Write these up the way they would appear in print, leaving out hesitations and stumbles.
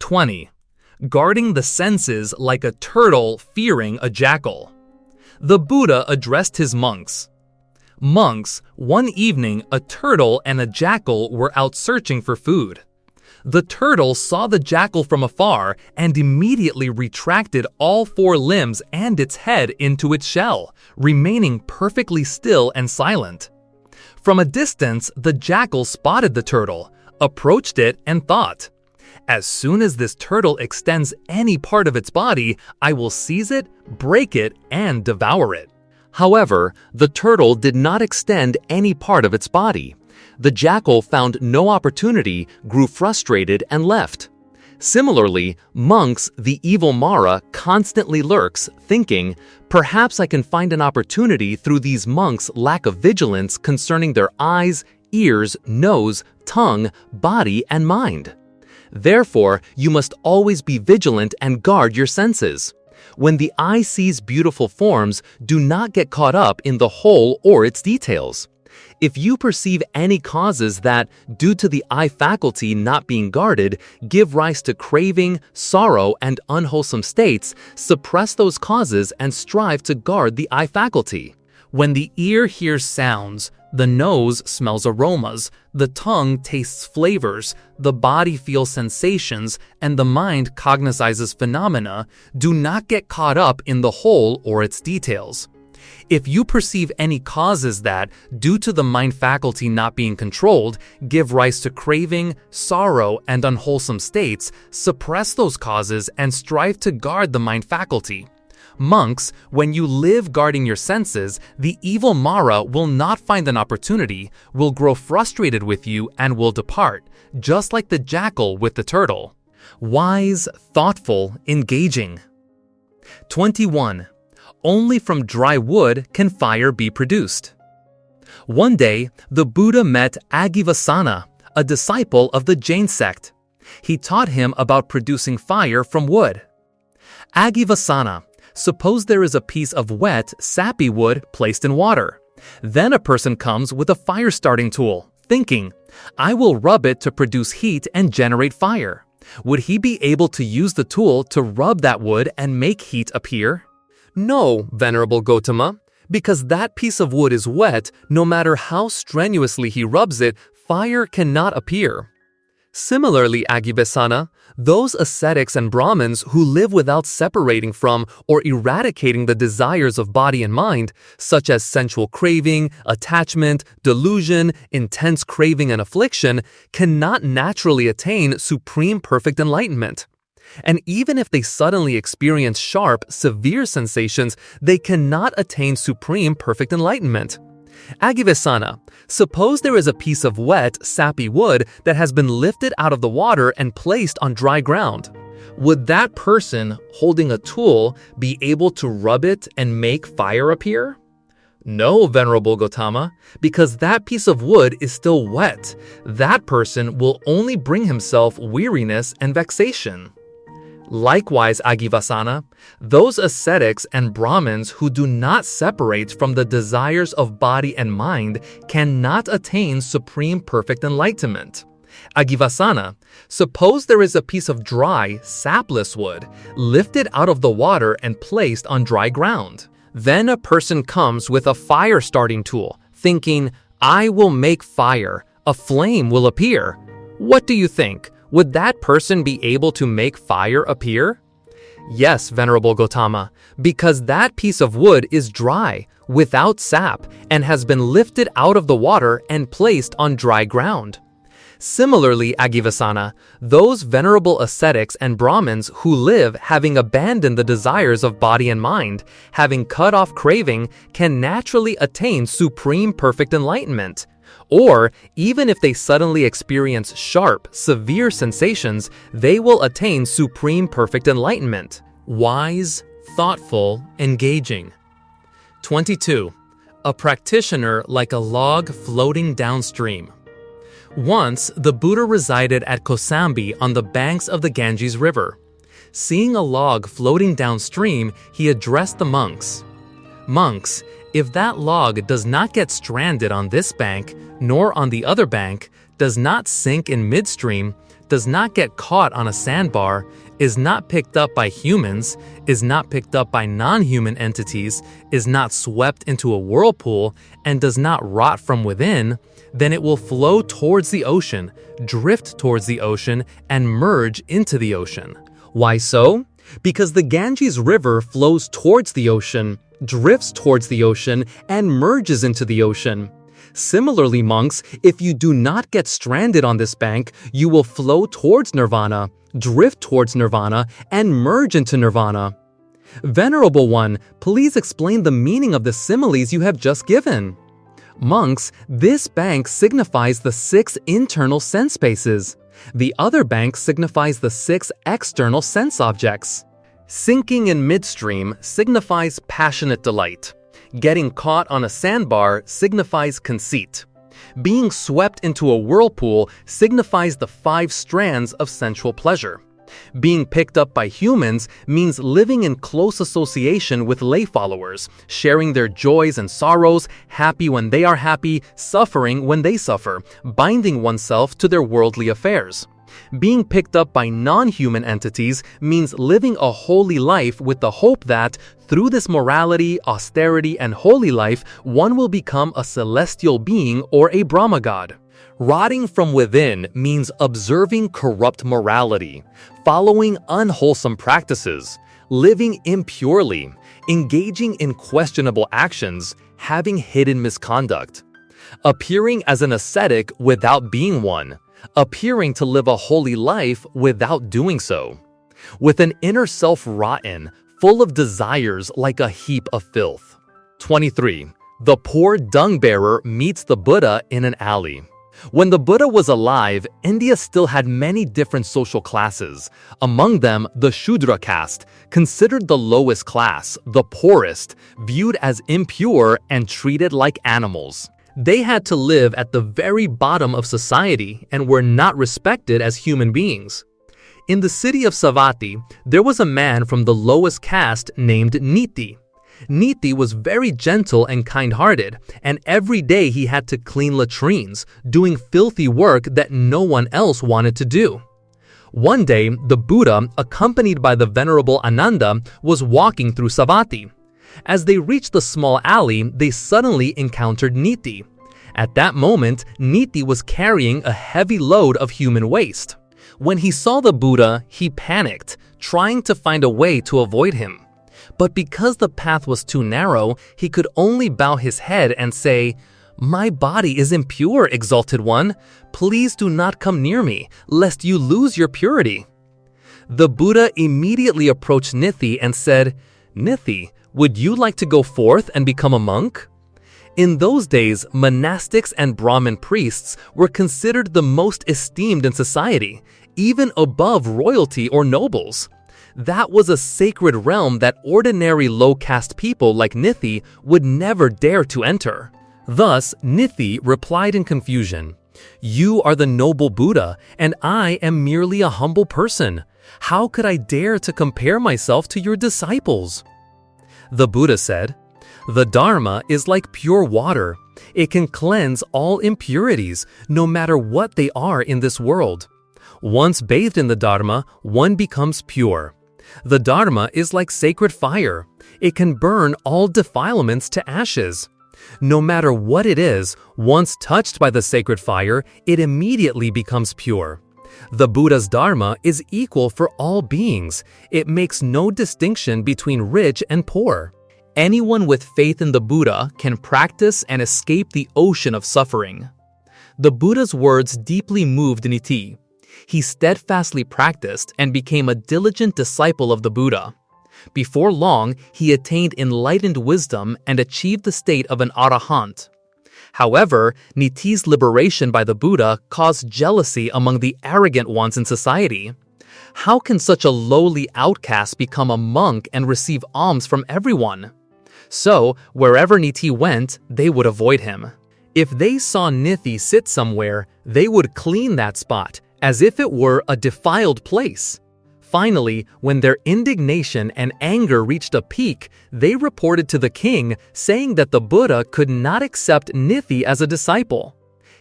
20. Guarding the senses like a turtle fearing a jackal. The Buddha addressed his monks. Monks, one evening a turtle and a jackal were out searching for food. The turtle saw the jackal from afar and immediately retracted all 4 limbs and its head into its shell, remaining perfectly still and silent. From a distance, the jackal spotted the turtle, approached it, and thought, "As soon as this turtle extends any part of its body, I will seize it, break it, and devour it." However, the turtle did not extend any part of its body. The jackal found no opportunity, grew frustrated, and left. Similarly, monks, the evil Mara, constantly lurks, thinking, "Perhaps I can find an opportunity through these monks' lack of vigilance concerning their eyes, ears, nose, tongue, body, and mind." Therefore, you must always be vigilant and guard your senses. When the eye sees beautiful forms, do not get caught up in the whole or its details. If you perceive any causes that, due to the eye faculty not being guarded, give rise to craving, sorrow, and unwholesome states, suppress those causes and strive to guard the eye faculty. When the ear hears sounds, the nose smells aromas, the tongue tastes flavors, the body feels sensations, and the mind cognizes phenomena, do not get caught up in the whole or its details. If you perceive any causes that, due to the mind faculty not being controlled, give rise to craving, sorrow, and unwholesome states, suppress those causes and strive to guard the mind faculty. Monks, when you live guarding your senses, the evil Mara will not find an opportunity, will grow frustrated with you, and will depart, just like the jackal with the turtle. Wise, thoughtful, engaging. 21. Only from dry wood can fire be produced. One day, the Buddha met Agivasana, a disciple of the Jain sect. He taught him about producing fire from wood. Agivasana, suppose there is a piece of wet, sappy wood placed in water. Then a person comes with a fire-starting tool, thinking, "I will rub it to produce heat and generate fire." Would he be able to use the tool to rub that wood and make heat appear? No, Venerable Gautama, because that piece of wood is wet, no matter how strenuously he rubs it, fire cannot appear. Similarly, Agivasana, those ascetics and Brahmins who live without separating from or eradicating the desires of body and mind, such as sensual craving, attachment, delusion, intense craving and affliction, cannot naturally attain supreme perfect enlightenment. And even if they suddenly experience sharp, severe sensations, they cannot attain supreme perfect enlightenment. Agivasana, suppose there is a piece of wet, sappy wood that has been lifted out of the water and placed on dry ground. Would that person holding a tool be able to rub it and make fire appear? No, Venerable Gautama, because that piece of wood is still wet. That person will only bring himself weariness and vexation. Likewise, Agivasana, those ascetics and Brahmins who do not separate from the desires of body and mind cannot attain supreme perfect enlightenment. Agivasana, suppose there is a piece of dry, sapless wood lifted out of the water and placed on dry ground. Then a person comes with a fire-starting tool, thinking, "I will make fire, a flame will appear." What do you think? Would that person be able to make fire appear? Yes, Venerable Gautama, because that piece of wood is dry, without sap, and has been lifted out of the water and placed on dry ground. Similarly, Agivasana, those venerable ascetics and Brahmins who live having abandoned the desires of body and mind, having cut off craving, can naturally attain supreme perfect enlightenment. Or, even if they suddenly experience sharp, severe sensations, they will attain supreme perfect enlightenment. Wise, thoughtful, engaging. 22. A practitioner like a log floating downstream. Once, the Buddha resided at Kosambi on the banks of the Ganges River. Seeing a log floating downstream, he addressed the monks. "Monks, if that log does not get stranded on this bank, nor on the other bank, does not sink in midstream, does not get caught on a sandbar, is not picked up by humans, is not picked up by non-human entities, is not swept into a whirlpool, and does not rot from within, then it will flow towards the ocean, drift towards the ocean, and merge into the ocean. Why so? Because the Ganges River flows towards the ocean, drifts towards the ocean, and merges into the ocean. Similarly, monks, if you do not get stranded on this bank, you will flow towards nirvana, drift towards nirvana, and merge into nirvana. Venerable One, please explain the meaning of the similes you have just given. Monks, this bank signifies the 6 internal sense spaces. The other bank signifies the 6 external sense objects. Sinking in midstream signifies passionate delight. Getting caught on a sandbar signifies conceit. Being swept into a whirlpool signifies the 5 strands of sensual pleasure. Being picked up by humans means living in close association with lay followers, sharing their joys and sorrows, happy when they are happy, suffering when they suffer, binding oneself to their worldly affairs. Being picked up by non-human entities means living a holy life with the hope that, through this morality, austerity, and holy life, one will become a celestial being or a Brahma god. Rotting from within means observing corrupt morality, following unwholesome practices, living impurely, engaging in questionable actions, having hidden misconduct, appearing as an ascetic without being one, appearing to live a holy life without doing so, with an inner self rotten, full of desires like a heap of filth. 23. The poor dung-bearer meets the Buddha in an alley. When the Buddha was alive, India still had many different social classes. Among them, the Shudra caste, considered the lowest class, the poorest, viewed as impure and treated like animals. They had to live at the very bottom of society and were not respected as human beings. In the city of Savatthi, there was a man from the lowest caste named Niti. Niti was very gentle and kind-hearted, and every day he had to clean latrines, doing filthy work that no one else wanted to do. One day, the Buddha, accompanied by the Venerable Ananda, was walking through Savatthi. As they reached the small alley, they suddenly encountered Niti. At that moment, Niti was carrying a heavy load of human waste. When he saw the Buddha, he panicked, trying to find a way to avoid him. But because the path was too narrow, he could only bow his head and say, "My body is impure, Exalted One. Please do not come near me, lest you lose your purity." The Buddha immediately approached Nithi and said, "Nithi, would you like to go forth and become a monk?" In those days, monastics and Brahmin priests were considered the most esteemed in society, even above royalty or nobles. That was a sacred realm that ordinary low-caste people like Nithi would never dare to enter. Thus, Nithi replied in confusion, "You are the noble Buddha, and I am merely a humble person. How could I dare to compare myself to your disciples?" The Buddha said, "The Dharma is like pure water. It can cleanse all impurities, no matter what they are in this world. Once bathed in the Dharma, one becomes pure. The Dharma is like sacred fire. It can burn all defilements to ashes. No matter what it is, once touched by the sacred fire, it immediately becomes pure. The Buddha's Dharma is equal for all beings. It makes no distinction between rich and poor. Anyone with faith in the Buddha can practice and escape the ocean of suffering." The Buddha's words deeply moved Niti. He steadfastly practiced and became a diligent disciple of the Buddha. Before long, he attained enlightened wisdom and achieved the state of an arahant. However, Niti's liberation by the Buddha caused jealousy among the arrogant ones in society. How can such a lowly outcast become a monk and receive alms from everyone? So, wherever Niti went, they would avoid him. If they saw Nithi sit somewhere, they would clean that spot, as if it were a defiled place. Finally, when their indignation and anger reached a peak, they reported to the king, saying that the Buddha could not accept Nithi as a disciple.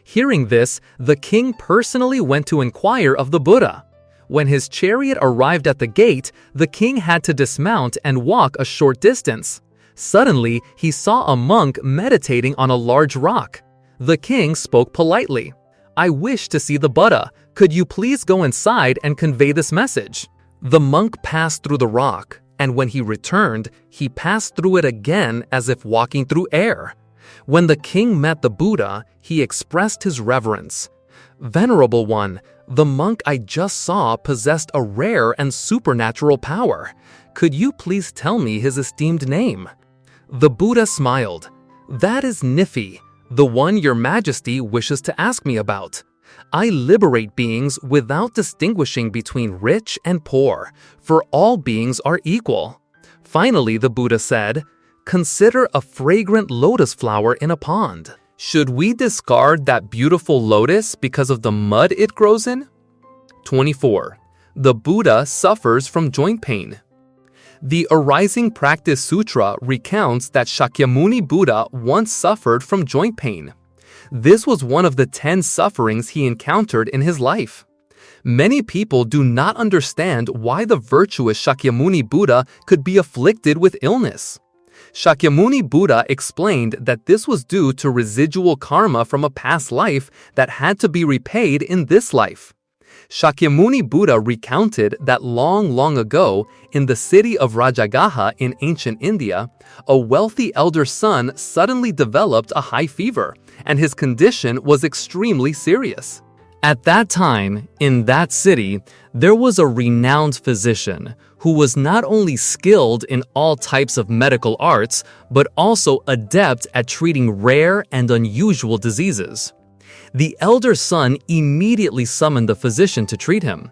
Hearing this, the king personally went to inquire of the Buddha. When his chariot arrived at the gate, the king had to dismount and walk a short distance. Suddenly, he saw a monk meditating on a large rock. The king spoke politely. "I wish to see the Buddha. Could you please go inside and convey this message?" The monk passed through the rock, and when he returned, he passed through it again as if walking through air. When the king met the Buddha, he expressed his reverence. "Venerable one, the monk I just saw possessed a rare and supernatural power. Could you please tell me his esteemed name?" The Buddha smiled. "That is Nifi, the one your majesty wishes to ask me about. I liberate beings without distinguishing between rich and poor, for all beings are equal." Finally, the Buddha said, "Consider a fragrant lotus flower in a pond. Should we discard that beautiful lotus because of the mud it grows in?" 24. The Buddha suffers from joint pain. The Arising Practice Sutra recounts that Shakyamuni Buddha once suffered from joint pain. This was one of the 10 sufferings he encountered in his life. Many people do not understand why the virtuous Shakyamuni Buddha could be afflicted with illness. Shakyamuni Buddha explained that this was due to residual karma from a past life that had to be repaid in this life. Shakyamuni Buddha recounted that long ago, in the city of Rajagaha in ancient India, a wealthy elder son suddenly developed a high fever, and his condition was extremely serious. At that time, in that city, there was a renowned physician who was not only skilled in all types of medical arts, but also adept at treating rare and unusual diseases. The elder son immediately summoned the physician to treat him.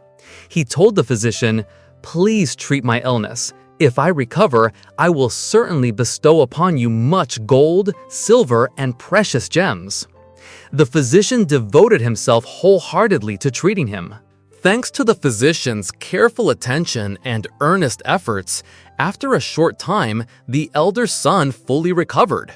He told the physician, "Please treat my illness. If I recover, I will certainly bestow upon you much gold, silver, and precious gems." The physician devoted himself wholeheartedly to treating him. Thanks to the physician's careful attention and earnest efforts, after a short time, the elder son fully recovered.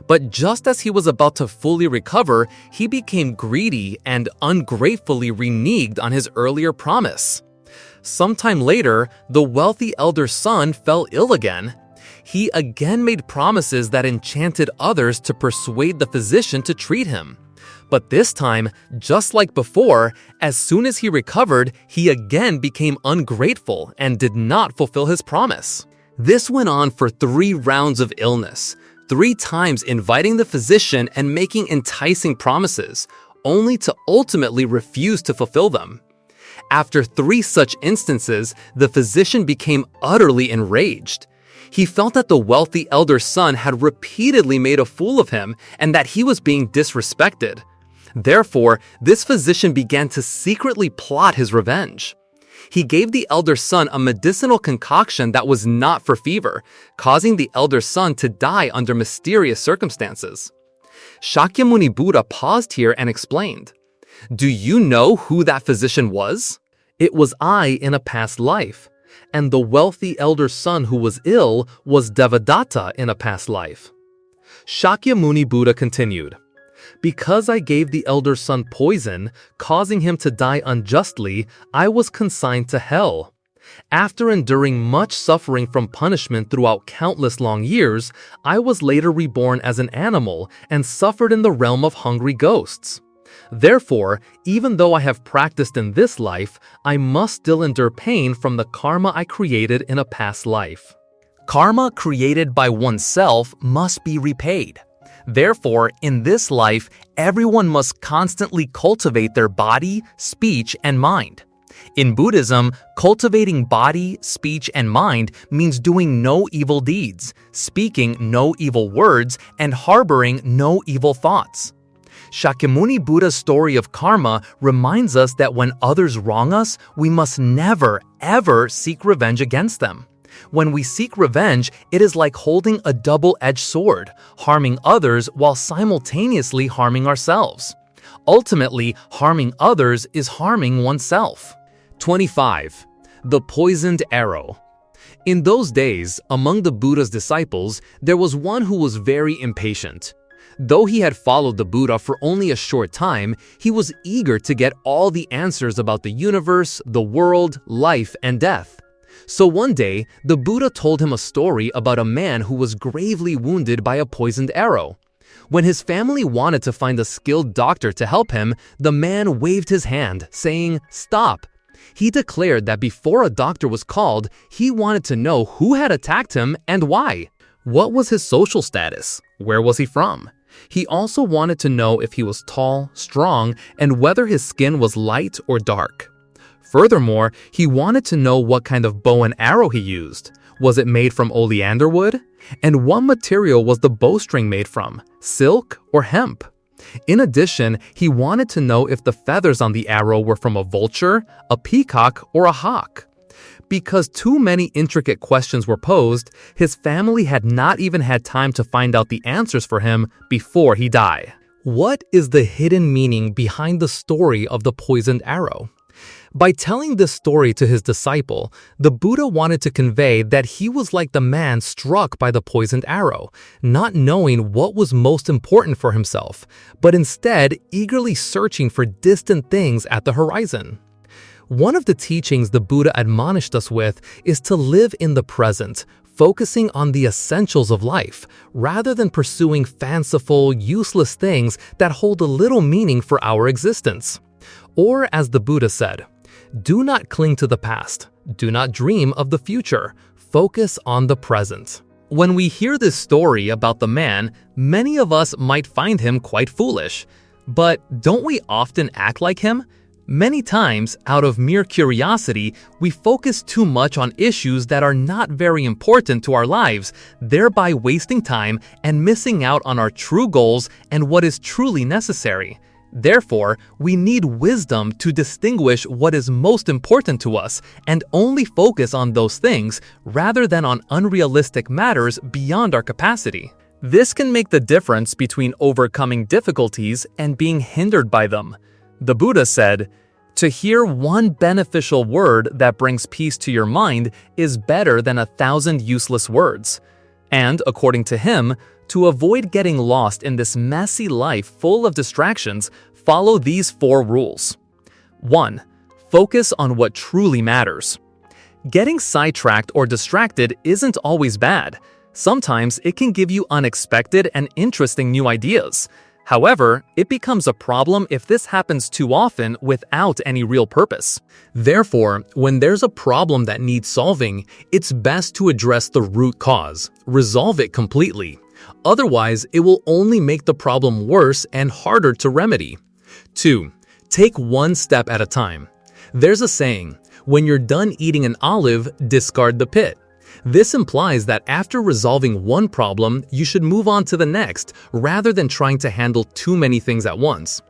But just as he was about to fully recover, he became greedy and ungratefully reneged on his earlier promise. Sometime later, the wealthy elder son fell ill again. He again made promises that enchanted others to persuade the physician to treat him. But this time, just like before, as soon as he recovered, he again became ungrateful and did not fulfill his promise. This went on for 3 rounds of illness, 3 times inviting the physician and making enticing promises, only to ultimately refuse to fulfill them. After 3 such instances, the physician became utterly enraged. He felt that the wealthy elder son had repeatedly made a fool of him and that he was being disrespected. Therefore, this physician began to secretly plot his revenge. He gave the elder son a medicinal concoction that was not for fever, causing the elder son to die under mysterious circumstances. Shakyamuni Buddha paused here and explained, "Do you know who that physician was? It was I in a past life, and the wealthy elder son who was ill was Devadatta in a past life." Shakyamuni Buddha continued, "Because I gave the elder son poison, causing him to die unjustly, I was consigned to hell. After enduring much suffering from punishment throughout countless long years, I was later reborn as an animal and suffered in the realm of hungry ghosts. Therefore, even though I have practiced in this life, I must still endure pain from the karma I created in a past life. Karma created by oneself must be repaid. Therefore, in this life, everyone must constantly cultivate their body, speech, and mind. In Buddhism, cultivating body, speech, and mind means doing no evil deeds, speaking no evil words, and harboring no evil thoughts. Shakyamuni Buddha's story of karma reminds us that when others wrong us, we must never, ever seek revenge against them. When we seek revenge, it is like holding a double-edged sword, harming others while simultaneously harming ourselves. Ultimately, harming others is harming oneself. 25. The Poisoned Arrow. In those days, among the Buddha's disciples, there was one who was very impatient. Though he had followed the Buddha for only a short time, he was eager to get all the answers about the universe, the world, life, and death. So one day, the Buddha told him a story about a man who was gravely wounded by a poisoned arrow. When his family wanted to find a skilled doctor to help him, the man waved his hand, saying, "Stop." He declared that before a doctor was called, he wanted to know who had attacked him and why. What was his social status? Where was he from? He also wanted to know if he was tall, strong, and whether his skin was light or dark. Furthermore, he wanted to know what kind of bow and arrow he used. Was it made from oleander wood? And what material was the bowstring made from, silk or hemp? In addition, he wanted to know if the feathers on the arrow were from a vulture, a peacock, or a hawk. Because too many intricate questions were posed, his family had not even had time to find out the answers for him before he died. What is the hidden meaning behind the story of the poisoned arrow? By telling this story to his disciple, the Buddha wanted to convey that he was like the man struck by the poisoned arrow, not knowing what was most important for himself, but instead eagerly searching for distant things at the horizon. One of the teachings the Buddha admonished us with is to live in the present, focusing on the essentials of life, rather than pursuing fanciful, useless things that hold a little meaning for our existence. Or as the Buddha said, "Do not cling to the past. Do not dream of the future. Focus on the present." When we hear this story about the man, many of us might find him quite foolish. But don't we often act like him? Many times, out of mere curiosity, we focus too much on issues that are not very important to our lives, thereby wasting time and missing out on our true goals and what is truly necessary. Therefore, we need wisdom to distinguish what is most important to us and only focus on those things rather than on unrealistic matters beyond our capacity. This can make the difference between overcoming difficulties and being hindered by them. The Buddha said, "To hear one beneficial word that brings peace to your mind is better than 1,000 useless words." And according to him, to avoid getting lost in this messy life full of distractions, follow these 4 rules. 1. Focus on what truly matters. Getting sidetracked or distracted isn't always bad. Sometimes it can give you unexpected and interesting new ideas. However, it becomes a problem if this happens too often without any real purpose. Therefore, when there's a problem that needs solving, it's best to address the root cause, resolve it completely. Otherwise, it will only make the problem worse and harder to remedy. 2. Take one step at a time. There's a saying, when you're done eating an olive, discard the pit. This implies that after resolving one problem, you should move on to the next, rather than trying to handle too many things at once.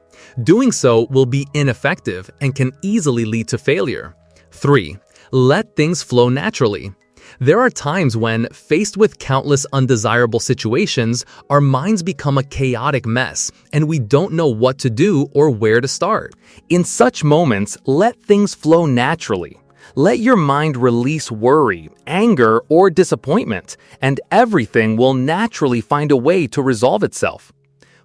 Doing so will be ineffective and can easily lead to failure. 3. Let things flow naturally. There are times when, faced with countless undesirable situations, our minds become a chaotic mess, and we don't know what to do or where to start. In such moments, let things flow naturally. Let your mind release worry, anger, or disappointment, and everything will naturally find a way to resolve itself.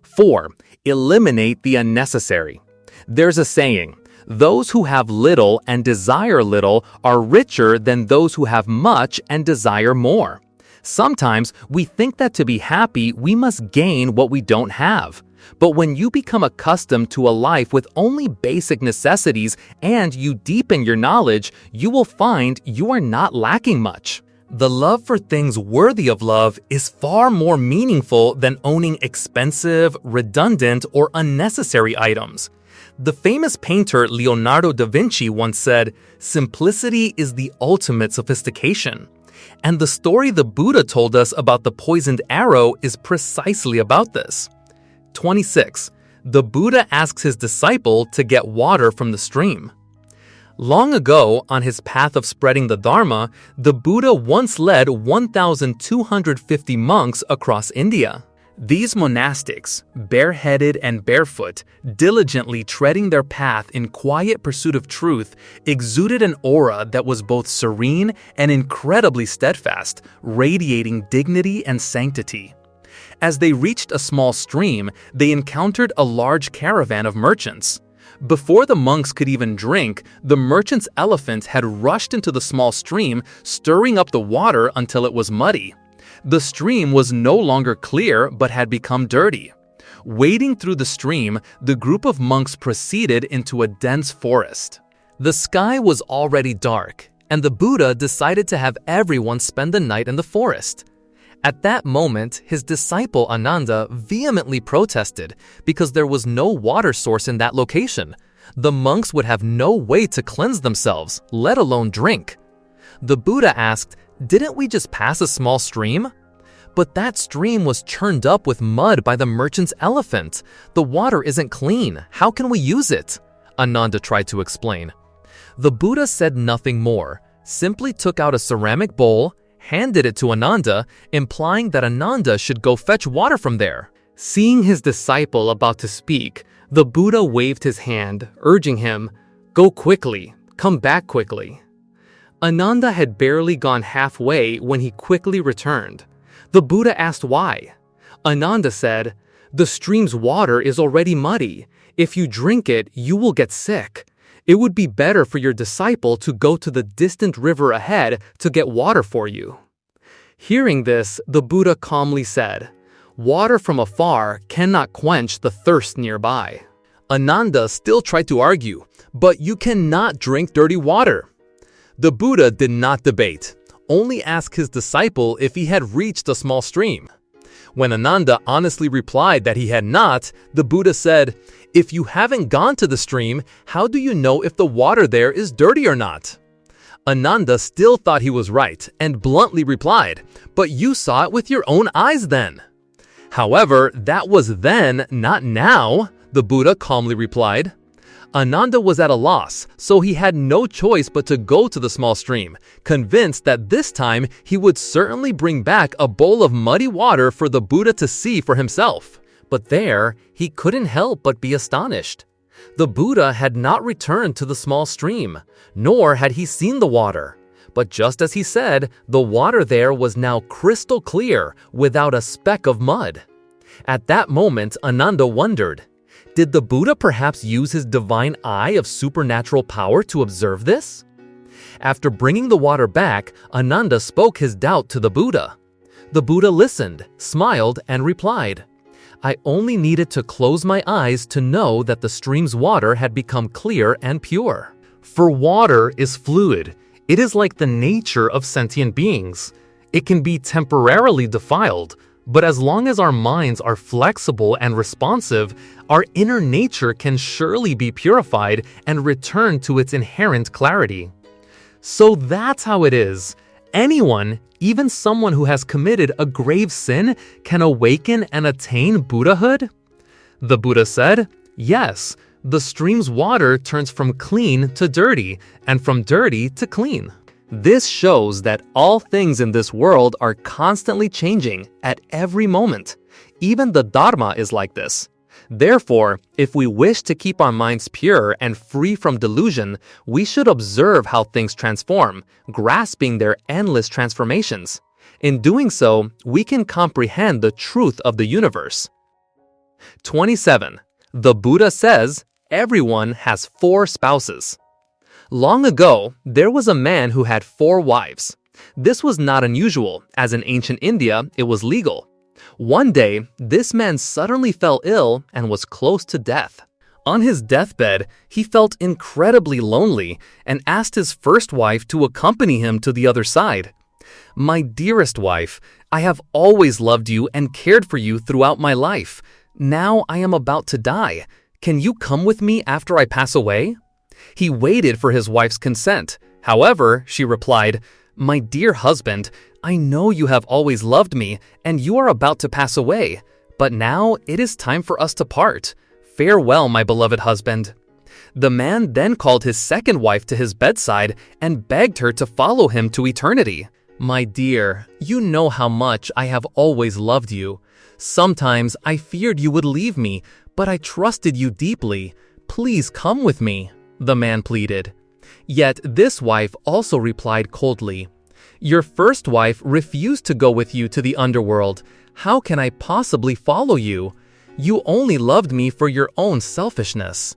4. Eliminate the unnecessary. There's a saying, those who have little and desire little are richer than those who have much and desire more. Sometimes we think that to be happy, we must gain what we don't have. But when you become accustomed to a life with only basic necessities and you deepen your knowledge, you will find you are not lacking much. The love for things worthy of love is far more meaningful than owning expensive, redundant, or unnecessary items. The famous painter Leonardo da Vinci once said, "Simplicity is the ultimate sophistication." And the story the Buddha told us about the poisoned arrow is precisely about this. 26. The Buddha asks his disciple to get water from the stream. Long ago, on his path of spreading the Dharma, the Buddha once led 1,250 monks across India. These monastics, bareheaded and barefoot, diligently treading their path in quiet pursuit of truth, exuded an aura that was both serene and incredibly steadfast, radiating dignity and sanctity. As they reached a small stream, they encountered a large caravan of merchants. Before the monks could even drink, the merchant's elephant had rushed into the small stream, stirring up the water until it was muddy. The stream was no longer clear but had become dirty. Wading through the stream, the group of monks proceeded into a dense forest. The sky was already dark, and the Buddha decided to have everyone spend the night in the forest. At that moment, his disciple Ananda vehemently protested because there was no water source in that location. The monks would have no way to cleanse themselves, let alone drink. The Buddha asked, "Didn't we just pass a small stream?" "But that stream was churned up with mud by the merchant's elephant. The water isn't clean. How can we use it?" Ananda tried to explain. The Buddha said nothing more, simply took out a ceramic bowl, handed it to Ananda, implying that Ananda should go fetch water from there. Seeing his disciple about to speak, the Buddha waved his hand, urging him, "Go quickly, come back quickly." Ananda had barely gone halfway when he quickly returned. The Buddha asked why. Ananda said, "The stream's water is already muddy. If you drink it, you will get sick. It would be better for your disciple to go to the distant river ahead to get water for you." Hearing this, the Buddha calmly said, "Water from afar cannot quench the thirst nearby." Ananda still tried to argue, "But you cannot drink dirty water." The Buddha did not debate, only asked his disciple if he had reached a small stream. When Ananda honestly replied that he had not, the Buddha said, "If you haven't gone to the stream, how do you know if the water there is dirty or not?" Ananda still thought he was right and bluntly replied, "But you saw it with your own eyes then." "However, that was then, not now," the Buddha calmly replied. Ananda was at a loss, so he had no choice but to go to the small stream, convinced that this time he would certainly bring back a bowl of muddy water for the Buddha to see for himself. But there, he couldn't help but be astonished. The Buddha had not returned to the small stream, nor had he seen the water. But just as he said, the water there was now crystal clear, without a speck of mud. At that moment, Ananda wondered, did the Buddha perhaps use his divine eye of supernatural power to observe this? After bringing the water back, Ananda spoke his doubt to the Buddha. The Buddha listened, smiled, and replied, "I only needed to close my eyes to know that the stream's water had become clear and pure." For water is fluid. It is like the nature of sentient beings. It can be temporarily defiled, but as long as our minds are flexible and responsive, our inner nature can surely be purified and return to its inherent clarity. So that's how it is. Anyone, even someone who has committed a grave sin, can awaken and attain Buddhahood? The Buddha said, yes, the stream's water turns from clean to dirty, and from dirty to clean. This shows that all things in this world are constantly changing at every moment. Even the Dharma is like this. Therefore, if we wish to keep our minds pure and free from delusion, we should observe how things transform, grasping their endless transformations. In doing so, we can comprehend the truth of the universe. 27. The Buddha says, everyone has 4 spouses. Long ago, there was a man who had 4 wives. This was not unusual, as in ancient India, it was legal. One day, this man suddenly fell ill and was close to death. On his deathbed, he felt incredibly lonely and asked his first wife to accompany him to the other side. "My dearest wife, I have always loved you and cared for you throughout my life. Now I am about to die. Can you come with me after I pass away?" He waited for his wife's consent. However, she replied, "My dear husband, I know you have always loved me, and you are about to pass away. But now it is time for us to part. Farewell, my beloved husband." The man then called his second wife to his bedside and begged her to follow him to eternity. "My dear, you know how much I have always loved you. Sometimes I feared you would leave me, but I trusted you deeply. Please come with me," the man pleaded. Yet this wife also replied coldly, Your first wife refused to go with you to the underworld. How can I possibly follow you? You only loved me for your own selfishness."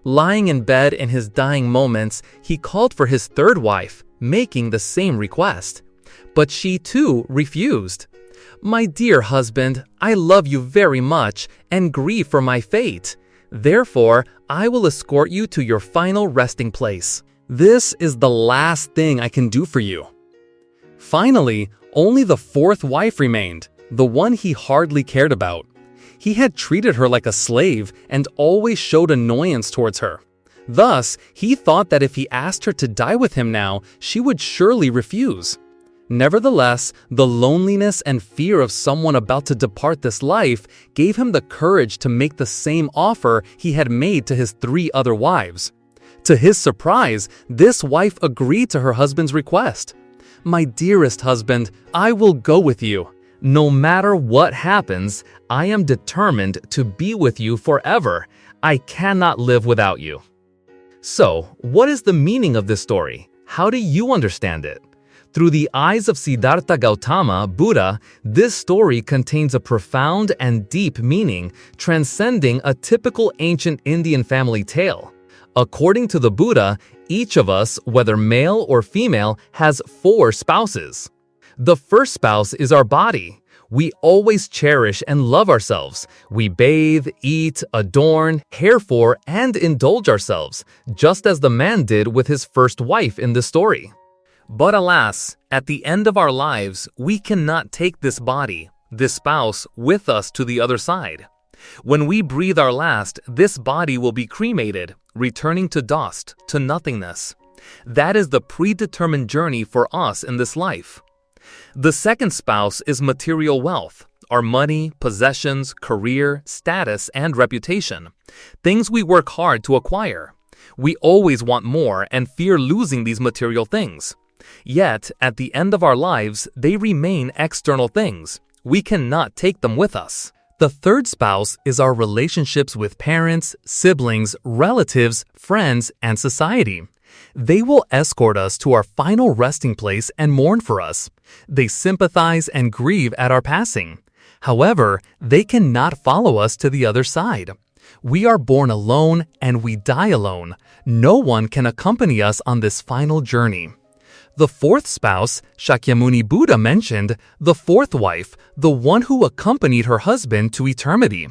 Lying in bed in his dying moments, he called for his third wife, making the same request. But she too refused. "My dear husband, I love you very much and grieve for my fate. Therefore, I will escort you to your final resting place. This is the last thing I can do for you." Finally, only the fourth wife remained, the one he hardly cared about. He had treated her like a slave and always showed annoyance towards her. Thus, he thought that if he asked her to die with him now, she would surely refuse. Nevertheless, the loneliness and fear of someone about to depart this life gave him the courage to make the same offer he had made to his 3 other wives. To his surprise, this wife agreed to her husband's request. "My dearest husband, I will go with you. No matter what happens, I am determined to be with you forever. I cannot live without you." So, what is the meaning of this story? How do you understand it? Through the eyes of Siddhartha Gautama, Buddha, this story contains a profound and deep meaning, transcending a typical ancient Indian family tale. According to the Buddha, each of us, whether male or female, has 4 spouses. The first spouse is our body. We always cherish and love ourselves. We bathe, eat, adorn, care for, and indulge ourselves, just as the man did with his first wife in this story. But alas, at the end of our lives, we cannot take this body, this spouse, with us to the other side. When we breathe our last, this body will be cremated, returning to dust, to nothingness. That is the predetermined journey for us in this life. The second spouse is material wealth, our money, possessions, career, status, and reputation. Things we work hard to acquire. We always want more and fear losing these material things. Yet, at the end of our lives, they remain external things. We cannot take them with us. The third spouse is our relationships with parents, siblings, relatives, friends, and society. They will escort us to our final resting place and mourn for us. They sympathize and grieve at our passing. However, they cannot follow us to the other side. We are born alone and we die alone. No one can accompany us on this final journey. The fourth spouse, Shakyamuni Buddha mentioned, the fourth wife, the one who accompanied her husband to eternity.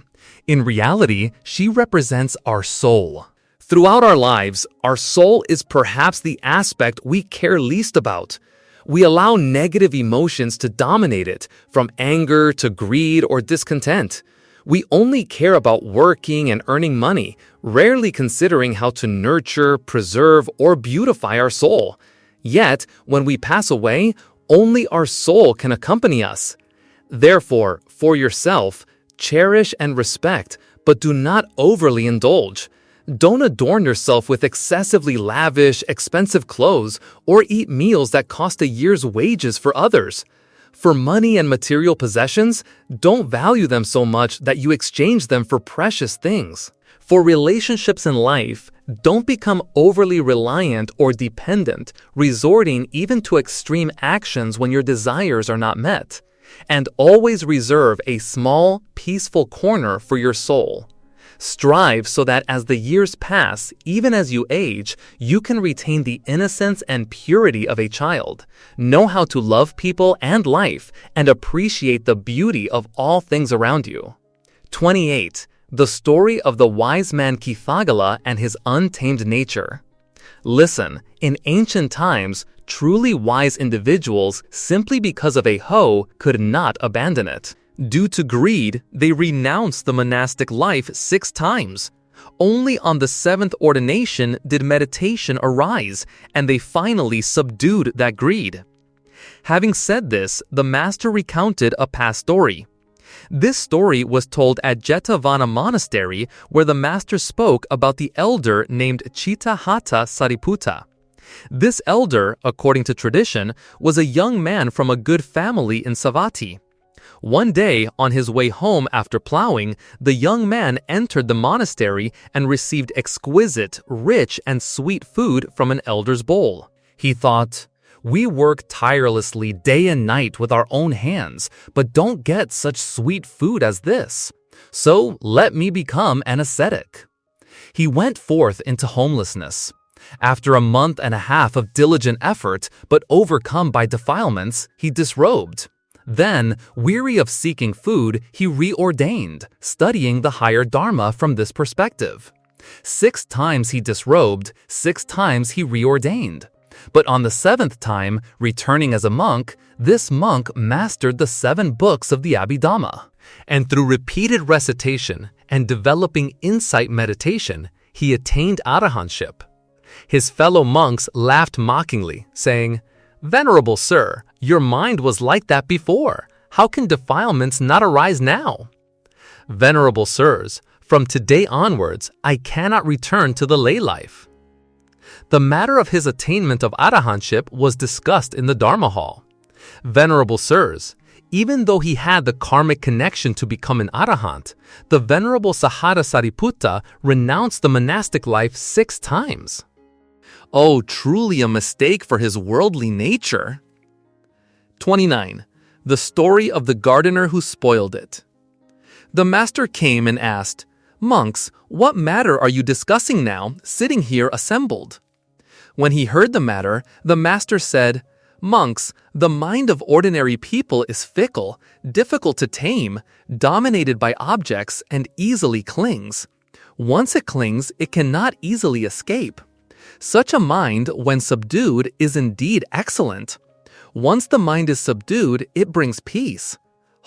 In reality, she represents our soul. Throughout our lives, our soul is perhaps the aspect we care least about. We allow negative emotions to dominate it, from anger to greed or discontent. We only care about working and earning money, rarely considering how to nurture, preserve, or beautify our soul. Yet, when we pass away, only our soul can accompany us. Therefore, for yourself, cherish and respect, but do not overly indulge. Don't adorn yourself with excessively lavish, expensive clothes or eat meals that cost a year's wages for others. For money and material possessions, don't value them so much that you exchange them for precious things. For relationships in life, don't become overly reliant or dependent, resorting even to extreme actions when your desires are not met. And always reserve a small, peaceful corner for your soul. Strive so that as the years pass, even as you age, you can retain the innocence and purity of a child. Know how to love people and life, and appreciate the beauty of all things around you. 28. The story of the wise man Kithagala and his untamed nature. Listen, in ancient times, truly wise individuals, simply because of a hoe, could not abandon it. Due to greed, they renounced the monastic life 6 times. Only on the 7th ordination did meditation arise, and they finally subdued that greed. Having said this, the master recounted a past story. This story was told at Jetavana Monastery, where the master spoke about the elder named Chittahata Sariputta. This elder, according to tradition, was a young man from a good family in Savatthi. One day, on his way home after plowing, the young man entered the monastery and received exquisite, rich, and sweet food from an elder's bowl. He thought, We work tirelessly day and night with our own hands, but don't get such sweet food as this. So let me become an ascetic." He went forth into homelessness. After a month and a half of diligent effort, but overcome by defilements, he disrobed. Then, weary of seeking food, he reordained, studying the higher Dharma from this perspective. 6 times he disrobed, 6 times he reordained. But on the 7th time, returning as a monk, this monk mastered the 7 books of the Abhidhamma. And through repeated recitation and developing insight meditation, he attained arahantship. His fellow monks laughed mockingly, saying, "Venerable sir, your mind was like that before. How can defilements not arise now?" "Venerable sirs, from today onwards, I cannot return to the lay life." The matter of his attainment of arahantship was discussed in the Dharma hall. "Venerable sirs, even though he had the karmic connection to become an arahant, the Venerable Sahara Sariputta renounced the monastic life 6 times. Oh, truly a mistake for his worldly nature. 29. The story of the gardener who spoiled it. The master came and asked, "Monks, what matter are you discussing now, sitting here assembled?" When he heard the matter, the master said, "Monks, the mind of ordinary people is fickle, difficult to tame, dominated by objects, and easily clings. Once it clings, it cannot easily escape. Such a mind, when subdued, is indeed excellent. Once the mind is subdued, it brings peace.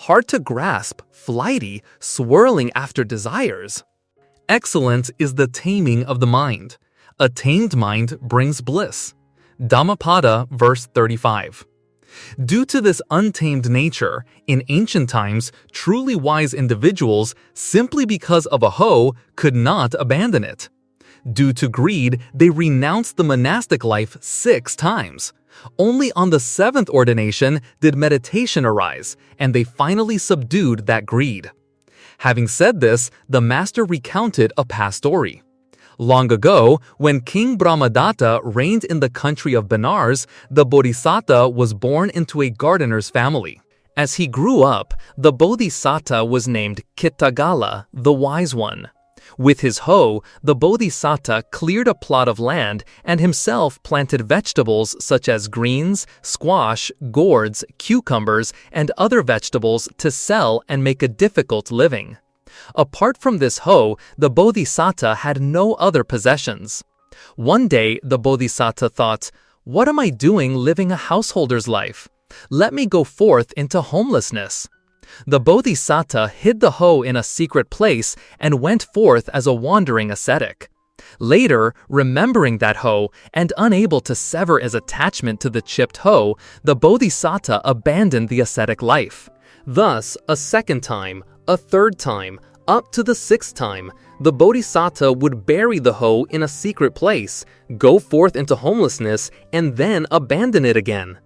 Hard to grasp, flighty, swirling after desires. Excellence is the taming of the mind. A tamed mind brings bliss." Dhammapada, verse 35. Due to this untamed nature, in ancient times, truly wise individuals, simply because of a hoe, could not abandon it. Due to greed, they renounced the monastic life 6 times. Only on the 7th ordination did meditation arise, and they finally subdued that greed. Having said this, the master recounted a past story. Long ago, when King Brahmadatta reigned in the country of Benares, the Bodhisattva was born into a gardener's family. As he grew up, the Bodhisattva was named Kitagala, the Wise One. With his hoe, the Bodhisattva cleared a plot of land and himself planted vegetables such as greens, squash, gourds, cucumbers, and other vegetables to sell and make a difficult living. Apart from this hoe, the Bodhisattva had no other possessions. One day, the Bodhisattva thought, "What am I doing living a householder's life? Let me go forth into homelessness." The Bodhisattva hid the hoe in a secret place and went forth as a wandering ascetic. Later, remembering that hoe and unable to sever his attachment to the chipped hoe, the Bodhisattva abandoned the ascetic life. Thus, a 2nd time, a 3rd time, up to the 6th time, the Bodhisattva would bury the hoe in a secret place, go forth into homelessness, and then abandon it again.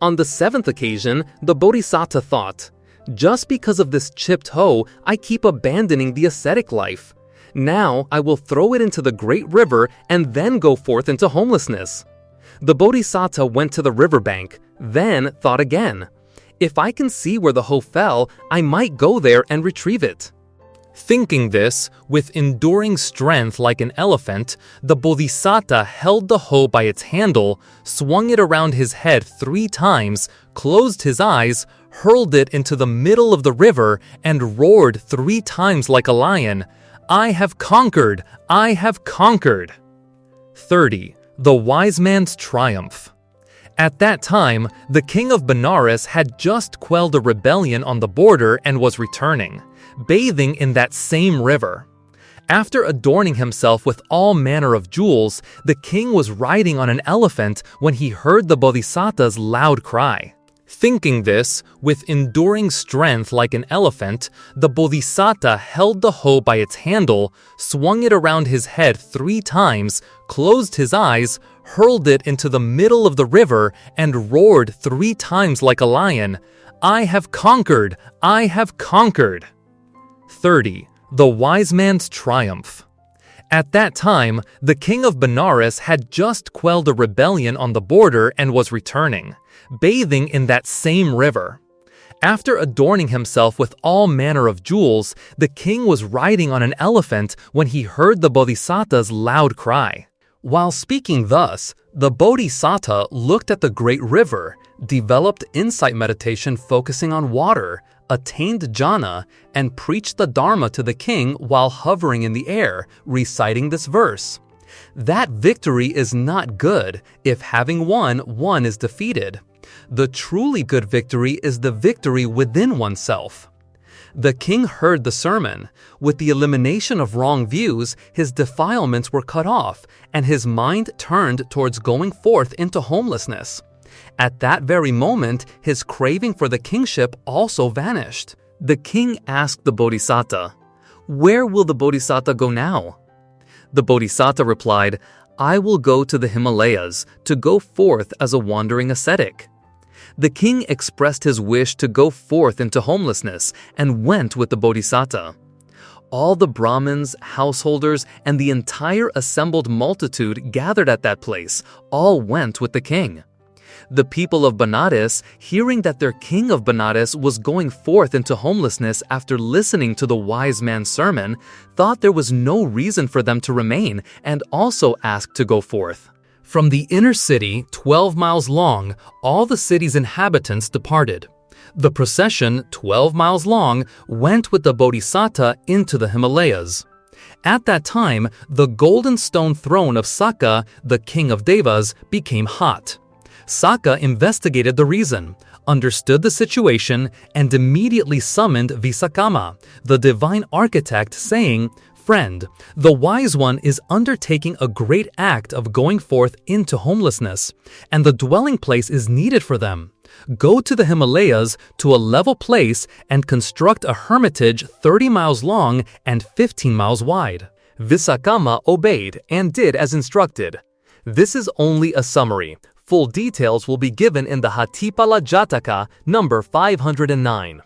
On the 7th occasion, the Bodhisattva thought, "Just because of this chipped hoe, I keep abandoning the ascetic life. Now I will throw it into the great river and then go forth into homelessness." The Bodhisattva went to the riverbank, then thought again, "If I can see where the hoe fell, I might go there and retrieve it." Thinking this, with enduring strength like an elephant, the Bodhisattva held the hoe by its handle, swung it around his head 3 times, closed his eyes, hurled it into the middle of the river, and roared 3 times like a lion, "I have conquered! I have conquered!" 30. The Wise Man's Triumph. At that time, the king of Benares had just quelled a rebellion on the border and was returning, bathing in that same river. After adorning himself with all manner of jewels, the king was riding on an elephant when he heard the Bodhisattva's loud cry. Thinking this, with enduring strength like an elephant, the Bodhisattva held the hoe by its handle, swung it around his head 3 times, closed his eyes, hurled it into the middle of the river, and roared 3 times like a lion, "I have conquered! I have conquered!" 30. The Wise Man's Triumph. At that time, the king of Benares had just quelled a rebellion on the border and was returning, bathing in that same river. After adorning himself with all manner of jewels, the king was riding on an elephant when he heard the Bodhisattva's loud cry. While speaking thus, the Bodhisattva looked at the great river, developed insight meditation focusing on water, attained jhana, and preached the Dharma to the king while hovering in the air, reciting this verse. That victory is not good if having won, one is defeated. The truly good victory is the victory within oneself. The king heard the sermon. With the elimination of wrong views, his defilements were cut off, and his mind turned towards going forth into homelessness. At that very moment, his craving for the kingship also vanished. The king asked the Bodhisattva, "Where will the Bodhisattva go now?" The Bodhisattva replied, "I will go to the Himalayas to go forth as a wandering ascetic." The king expressed his wish to go forth into homelessness and went with the Bodhisattva. All the Brahmins, householders, and the entire assembled multitude gathered at that place all went with the king. The people of Benares, hearing that their king of Benares was going forth into homelessness after listening to the wise man's sermon, thought there was no reason for them to remain and also asked to go forth. From the inner city, 12 miles long, all the city's inhabitants departed. The procession, 12 miles long, went with the Bodhisattva into the Himalayas. At that time, the golden stone throne of Sakka, the king of Devas, became hot. Sakka investigated the reason, understood the situation, and immediately summoned Visakama, the divine architect, saying, "Friend, the wise one is undertaking a great act of going forth into homelessness, and the dwelling place is needed for them. Go to the Himalayas to a level place and construct a hermitage 30 miles long and 15 miles wide." Visakama obeyed and did as instructed. This is only a summary. Full details will be given in the Hatipala Jataka number 509.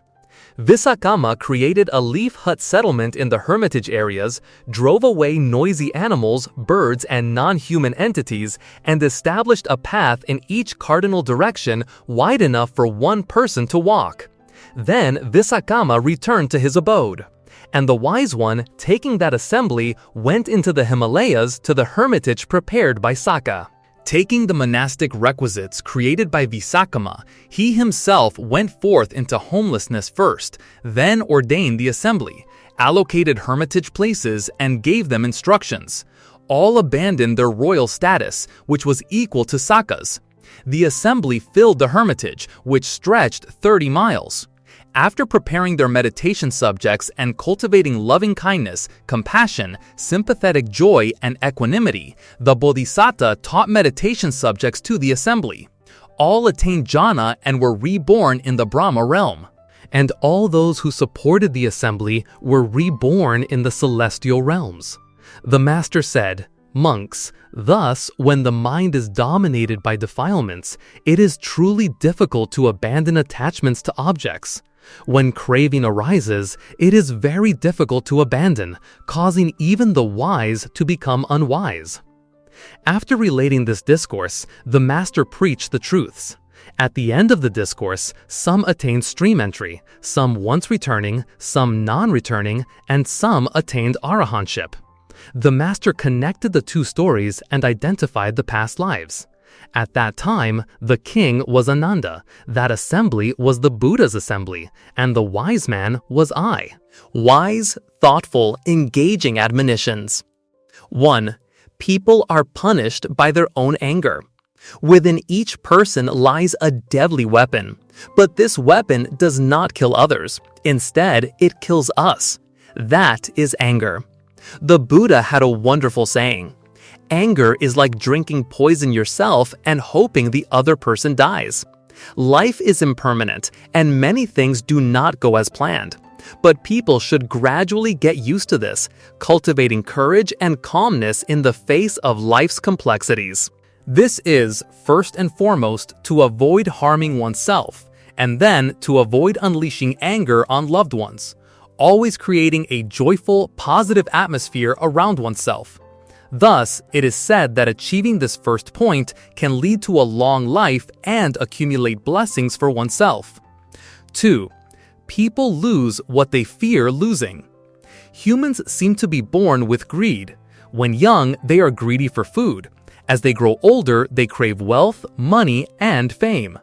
Visakama created a leaf hut settlement in the hermitage areas, drove away noisy animals, birds, and non-human entities, and established a path in each cardinal direction wide enough for one person to walk. Then Visakama returned to his abode. And the wise one, taking that assembly, went into the Himalayas to the hermitage prepared by Sakka. Taking the monastic requisites created by Visakama, he himself went forth into homelessness first, then ordained the assembly, allocated hermitage places, and gave them instructions. All abandoned their royal status, which was equal to Sakka's. The assembly filled the hermitage, which stretched 30 miles. After preparing their meditation subjects and cultivating loving kindness, compassion, sympathetic joy, and equanimity, the Bodhisattva taught meditation subjects to the assembly. All attained jhana and were reborn in the Brahma realm. And all those who supported the assembly were reborn in the celestial realms. The master said, "Monks, thus, when the mind is dominated by defilements, it is truly difficult to abandon attachments to objects. When craving arises, it is very difficult to abandon, causing even the wise to become unwise." After relating this discourse, the master preached the truths. At the end of the discourse, some attained stream entry, some once returning, some non-returning, and some attained arahantship. The master connected the two stories and identified the past lives. At that time, the king was Ananda, that assembly was the Buddha's assembly, and the wise man was I. Wise, thoughtful, engaging admonitions. 1. People are punished by their own anger. Within each person lies a deadly weapon, but this weapon does not kill others. Instead, it kills us. That is anger. The Buddha had a wonderful saying. Anger is like drinking poison yourself and hoping the other person dies. Life is impermanent, and many things do not go as planned. But people should gradually get used to this, cultivating courage and calmness in the face of life's complexities. This is, first and foremost, to avoid harming oneself, and then to avoid unleashing anger on loved ones. always creating a joyful, positive atmosphere around oneself. Thus, it is said that achieving this first point can lead to a long life and accumulate blessings for oneself. 2. People lose what they fear losing. Humans seem to be born with greed. When young, they are greedy for food. As they grow older, they crave wealth, money, and fame.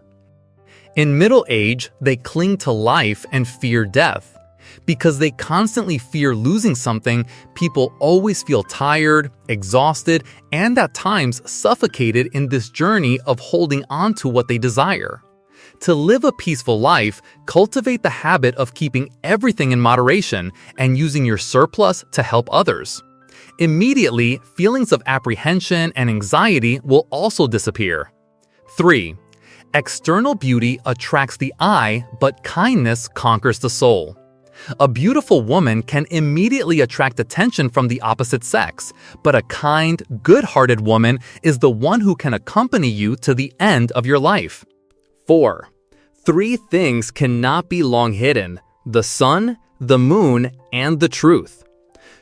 In middle age, they cling to life and fear death. Because they constantly fear losing something, people always feel tired, exhausted, and at times suffocated in this journey of holding on to what they desire. To live a peaceful life, cultivate the habit of keeping everything in moderation and using your surplus to help others. Immediately, feelings of apprehension and anxiety will also disappear. 3. External beauty attracts the eye, but kindness conquers the soul. A beautiful woman can immediately attract attention from the opposite sex, but a kind, good-hearted woman is the one who can accompany you to the end of your life. 4. 3 things cannot be long hidden: the sun, the moon, and the truth.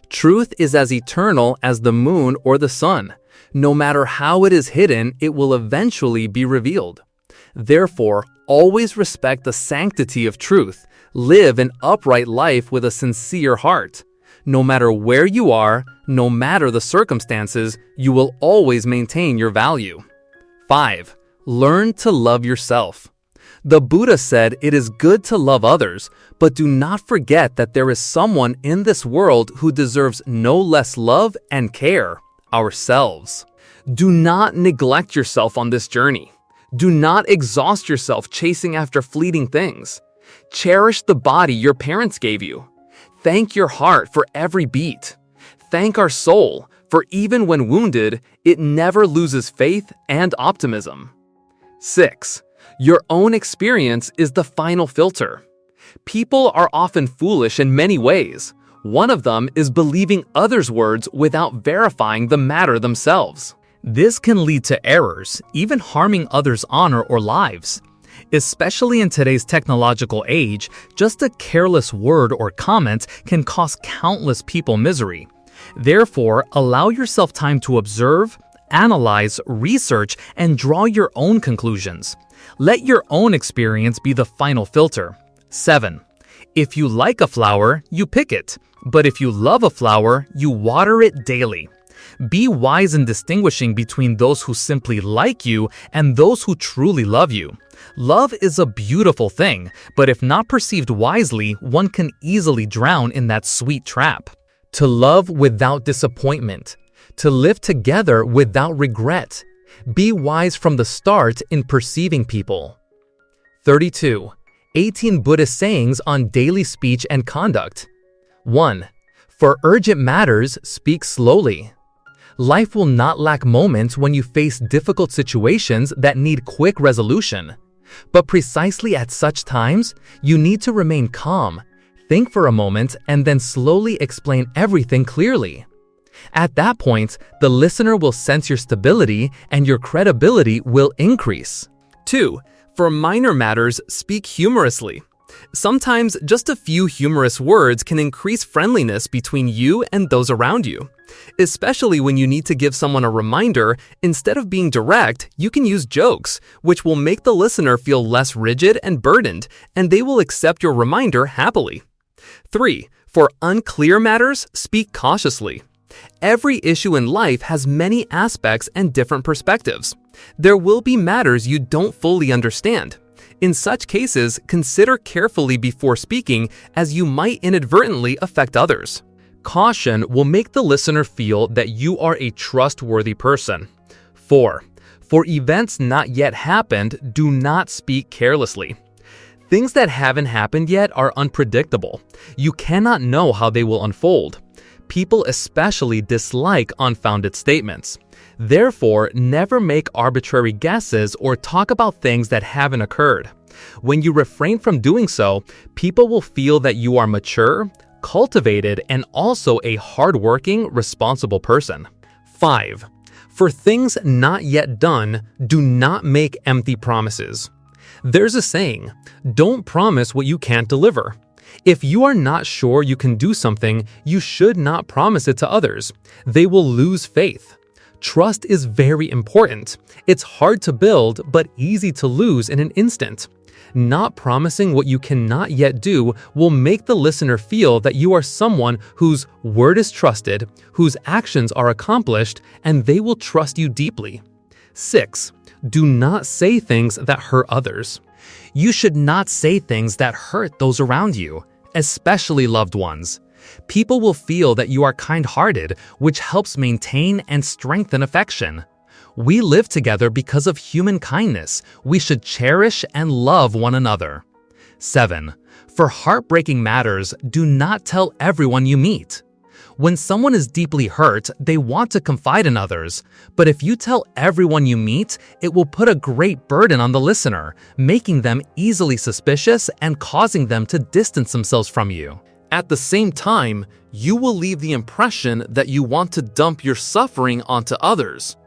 Truth is as eternal as the moon or the sun. No matter how it is hidden, it will eventually be revealed. Therefore, always respect the sanctity of truth. Live an upright life with a sincere heart. No matter where you are, no matter the circumstances, you will always maintain your value. 5. Learn to love yourself. The Buddha said it is good to love others, but do not forget that there is someone in this world who deserves no less love and care: ourselves. Do not neglect yourself on this journey. Do not exhaust yourself chasing after fleeting things. Cherish the body your parents gave you. Thank your heart for every beat. Thank our soul, for even when wounded, it never loses faith and optimism. 6. Your own experience is the final filter. People are often foolish in many ways. One of them is believing others' words without verifying the matter themselves. This can lead to errors, even harming others' honor or lives. Especially in today's technological age, just a careless word or comment can cause countless people misery. Therefore, allow yourself time to observe, analyze, research, and draw your own conclusions. Let your own experience be the final filter. 7. If you like a flower, you pick it. But if you love a flower, you water it daily. Be wise in distinguishing between those who simply like you and those who truly love you. Love is a beautiful thing, but if not perceived wisely, one can easily drown in that sweet trap. To love without disappointment. To live together without regret. Be wise from the start in perceiving people. 32. 18 Buddhist sayings on daily speech and conduct. 1. For urgent matters, speak slowly. Life will not lack moments when you face difficult situations that need quick resolution. But precisely at such times, you need to remain calm, think for a moment, and then slowly explain everything clearly. At that point, the listener will sense your stability and your credibility will increase. 2. For minor matters, speak humorously. Sometimes just a few humorous words can increase friendliness between you and those around you. Especially when you need to give someone a reminder, instead of being direct, you can use jokes, which will make the listener feel less rigid and burdened, and they will accept your reminder happily. 3. For unclear matters, speak cautiously. Every issue in life has many aspects and different perspectives. There will be matters you don't fully understand. In such cases, consider carefully before speaking, as you might inadvertently affect others. Caution will make the listener feel that you are a trustworthy person. 4. For events not yet happened, do not speak carelessly. Things that haven't happened yet are unpredictable. You cannot know how they will unfold. People especially dislike unfounded statements. Therefore, never make arbitrary guesses or talk about things that haven't occurred. When you refrain from doing so, people will feel that you are mature, cultivated, and also a hardworking, responsible person. 5. For things not yet done, do not make empty promises. There's a saying, don't promise what you can't deliver. If you are not sure you can do something, you should not promise it to others. They will lose faith. Trust is very important. It's hard to build, but easy to lose in an instant. Not promising what you cannot yet do will make the listener feel that you are someone whose word is trusted, whose actions are accomplished, and they will trust you deeply. 6. Do not say things that hurt others. You should not say things that hurt those around you, especially loved ones. People will feel that you are kind-hearted, which helps maintain and strengthen affection. We live together because of human kindness. We should cherish and love one another. 7. For heartbreaking matters, do not tell everyone you meet. When someone is deeply hurt, they want to confide in others. But if you tell everyone you meet, it will put a great burden on the listener, making them easily suspicious and causing them to distance themselves from you. At the same time, you will leave the impression that you want to dump your suffering onto others.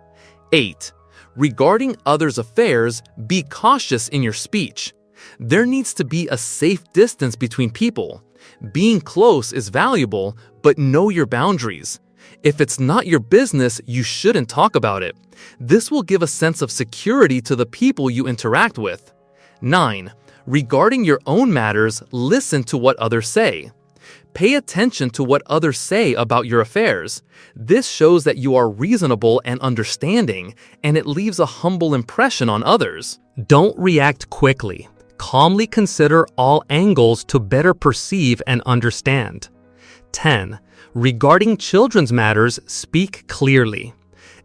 8. Regarding others' affairs, be cautious in your speech. There needs to be a safe distance between people. Being close is valuable, but know your boundaries. If it's not your business, you shouldn't talk about it. This will give a sense of security to the people you interact with. 9. Regarding your own matters, listen to what others say. Pay attention to what others say about your affairs. This shows that you are reasonable and understanding, and it leaves a humble impression on others. Don't react quickly. Calmly consider all angles to better perceive and understand. 10. Regarding children's matters, speak clearly.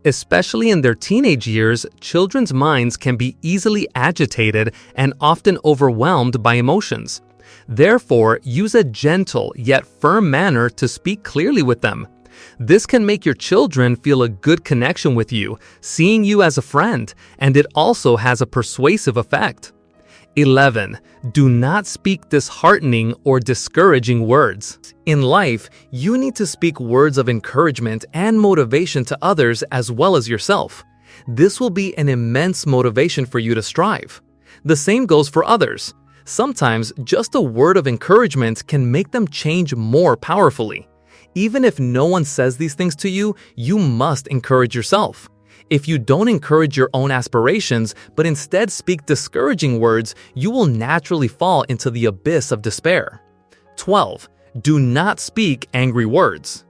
Especially in their teenage years, children's minds can be easily agitated and often overwhelmed by emotions. Therefore, use a gentle yet firm manner to speak clearly with them. This can make your children feel a good connection with you, seeing you as a friend, and it also has a persuasive effect. 11. Do not speak disheartening or discouraging words. In life, you need to speak words of encouragement and motivation to others as well as yourself. This will be an immense motivation for you to strive. The same goes for others. Sometimes just a word of encouragement can make them change more powerfully. Even if no one says these things to you, you must encourage yourself. If you don't encourage your own aspirations, but instead speak discouraging words, you will naturally fall into the abyss of despair. 12. Do not speak angry words.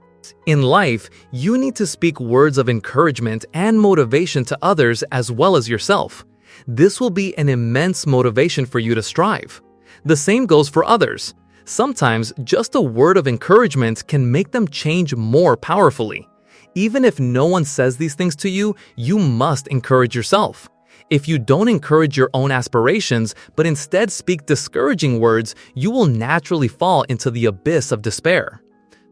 In life, you need to speak words of encouragement and motivation to others as well as yourself. This will be an immense motivation for you to strive. The same goes for others. Sometimes just a word of encouragement can make them change more powerfully. Even if no one says these things to you, you must encourage yourself. If you don't encourage your own aspirations, but instead speak discouraging words, you will naturally fall into the abyss of despair.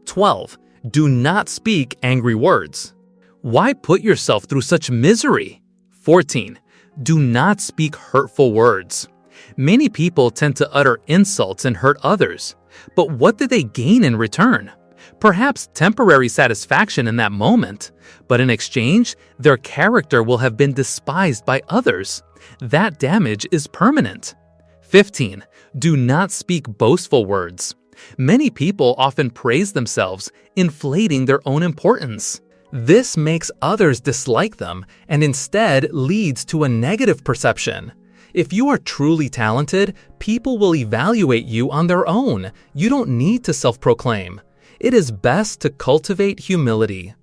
12. Do not speak angry words. Why put yourself through such misery? 14. Do not speak hurtful words. Many people tend to utter insults and hurt others. But what do they gain in return? Perhaps temporary satisfaction in that moment, but in exchange, their character will have been despised by others. That damage is permanent. 15. Do not speak boastful words. Many people often praise themselves, inflating their own importance. This makes others dislike them and instead leads to a negative perception. If you are truly talented, people will evaluate you on their own. You don't need to self-proclaim. It is best to cultivate humility.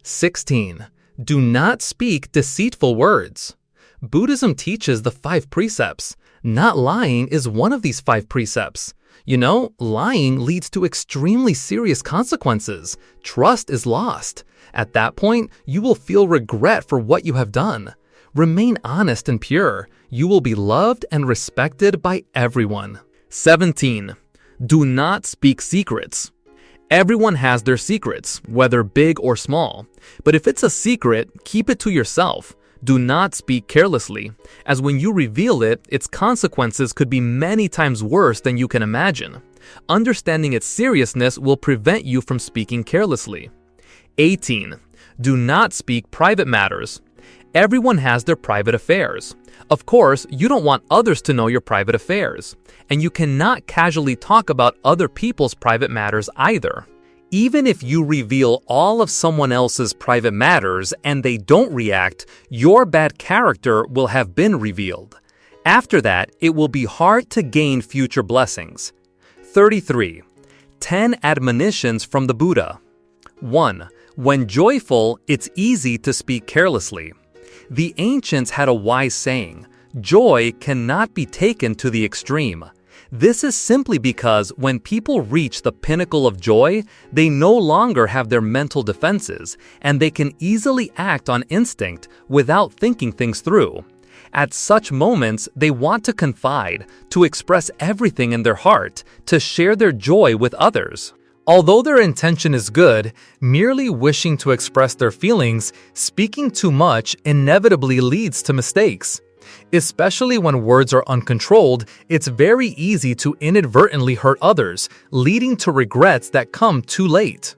16. Do not speak deceitful words. Buddhism teaches the 5 precepts. Not lying is one of these 5 precepts. You know, lying leads to extremely serious consequences. Trust is lost. At that point, you will feel regret for what you have done. Remain honest and pure. You will be loved and respected by everyone. 17. Do not speak secrets. Everyone has their secrets, whether big or small. But if it's a secret, keep it to yourself. Do not speak carelessly, as when you reveal it, its consequences could be many times worse than you can imagine. Understanding its seriousness will prevent you from speaking carelessly. 18. Do not speak private matters. Everyone has their private affairs. Of course, you don't want others to know your private affairs, and you cannot casually talk about other people's private matters either. Even if you reveal all of someone else's private matters and they don't react, your bad character will have been revealed. After that, it will be hard to gain future blessings. 33. 10 admonitions from the Buddha. 1. When joyful, it's easy to speak carelessly. The ancients had a wise saying, "Joy cannot be taken to the extreme." This is simply because when people reach the pinnacle of joy, they no longer have their mental defenses, and they can easily act on instinct without thinking things through. At such moments, they want to confide, to express everything in their heart, to share their joy with others. Although their intention is good, merely wishing to express their feelings, speaking too much inevitably leads to mistakes. Especially when words are uncontrolled, it's very easy to inadvertently hurt others, leading to regrets that come too late.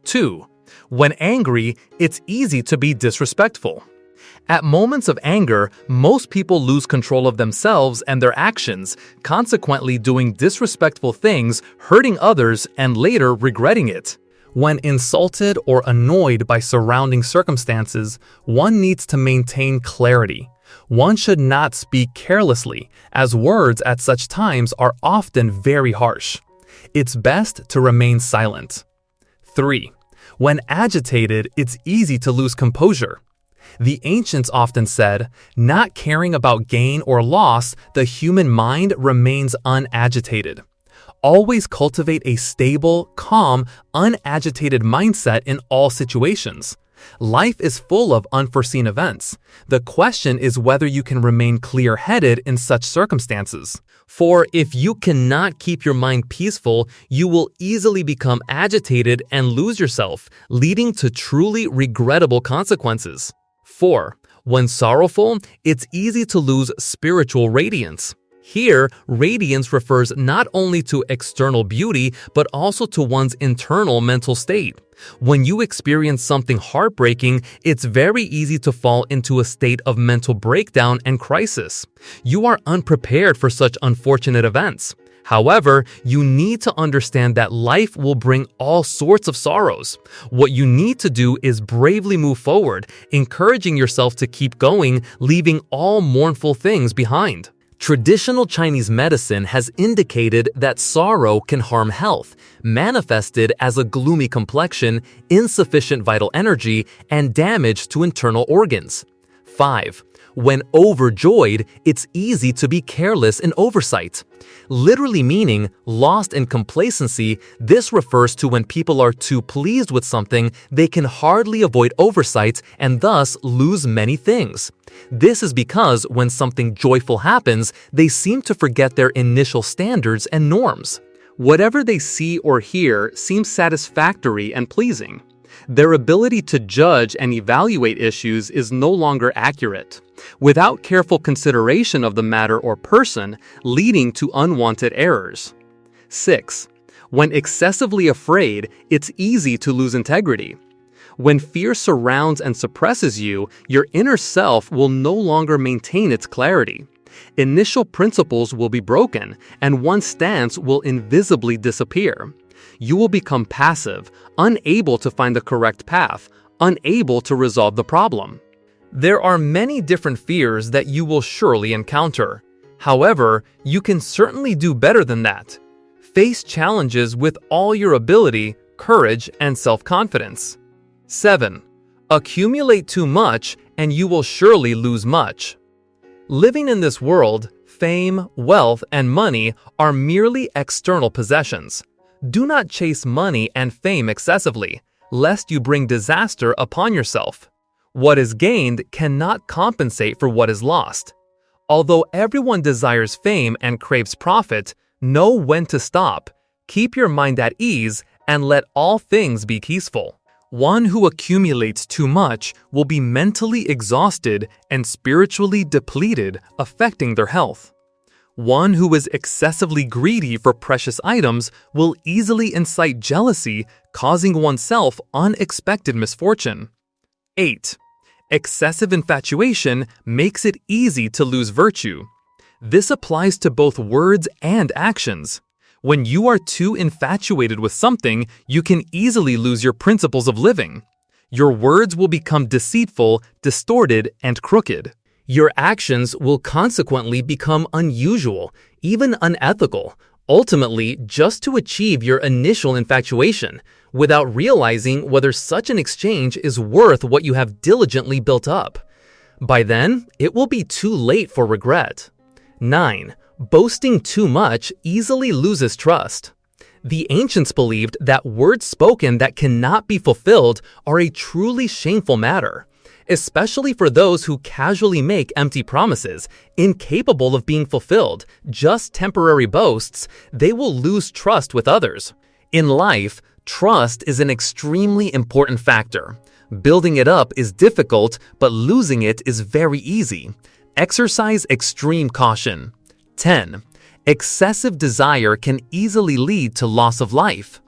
2. When angry, it's easy to be disrespectful. At moments of anger, most people lose control of themselves and their actions, consequently doing disrespectful things, hurting others, and later regretting it. When insulted or annoyed by surrounding circumstances, one needs to maintain clarity. One should not speak carelessly, as words at such times are often very harsh. It's best to remain silent. 3. When agitated, it's easy to lose composure. The ancients often said, not caring about gain or loss, the human mind remains unagitated. Always cultivate a stable, calm, unagitated mindset in all situations. Life is full of unforeseen events. The question is whether you can remain clear-headed in such circumstances. For if you cannot keep your mind peaceful, you will easily become agitated and lose yourself, leading to truly regrettable consequences. 4. When sorrowful, it's easy to lose spiritual radiance. Here, radiance refers not only to external beauty, but also to one's internal mental state. When you experience something heartbreaking, it's very easy to fall into a state of mental breakdown and crisis. You are unprepared for such unfortunate events. However, you need to understand that life will bring all sorts of sorrows. What you need to do is bravely move forward, encouraging yourself to keep going, leaving all mournful things behind. Traditional Chinese medicine has indicated that sorrow can harm health, manifested as a gloomy complexion, insufficient vital energy, and damage to internal organs. 5. When overjoyed, it's easy to be careless in oversight. Literally meaning lost in complacency, this refers to when people are too pleased with something, they can hardly avoid oversight and thus lose many things. This is because when something joyful happens, they seem to forget their initial standards and norms. Whatever they see or hear seems satisfactory and pleasing. Their ability to judge and evaluate issues is no longer accurate, without careful consideration of the matter or person, leading to unwanted errors. 6. When excessively afraid, it's easy to lose integrity. When fear surrounds and suppresses you, your inner self will no longer maintain its clarity. Initial principles will be broken, and one's stance will invisibly disappear. You will become passive, unable to find the correct path, unable to resolve the problem. There are many different fears that you will surely encounter. However, you can certainly do better than that. Face challenges with all your ability, courage, and self-confidence. 7. Accumulate too much, and you will surely lose much. Living in this world, fame, wealth, and money are merely external possessions. Do not chase money and fame excessively, lest you bring disaster upon yourself. What is gained cannot compensate for what is lost. Although everyone desires fame and craves profit, know when to stop, keep your mind at ease, and let all things be peaceful. One who accumulates too much will be mentally exhausted and spiritually depleted, affecting their health. One who is excessively greedy for precious items will easily incite jealousy, causing oneself unexpected misfortune. 8. Excessive infatuation makes it easy to lose virtue. This applies to both words and actions. When you are too infatuated with something, you can easily lose your principles of living. Your words will become deceitful, distorted, and crooked. Your actions will consequently become unusual, even unethical, ultimately just to achieve your initial infatuation, without realizing whether such an exchange is worth what you have diligently built up. By then, it will be too late for regret. 9. Boasting too much easily loses trust. The ancients believed that words spoken that cannot be fulfilled are a truly shameful matter, especially for those who casually make empty promises, incapable of being fulfilled, just temporary boasts. They will lose trust with others. In life, trust is an extremely important factor. Building it up is difficult, but losing it is very easy. Exercise extreme caution. 10. Excessive desire can easily lead to loss of life.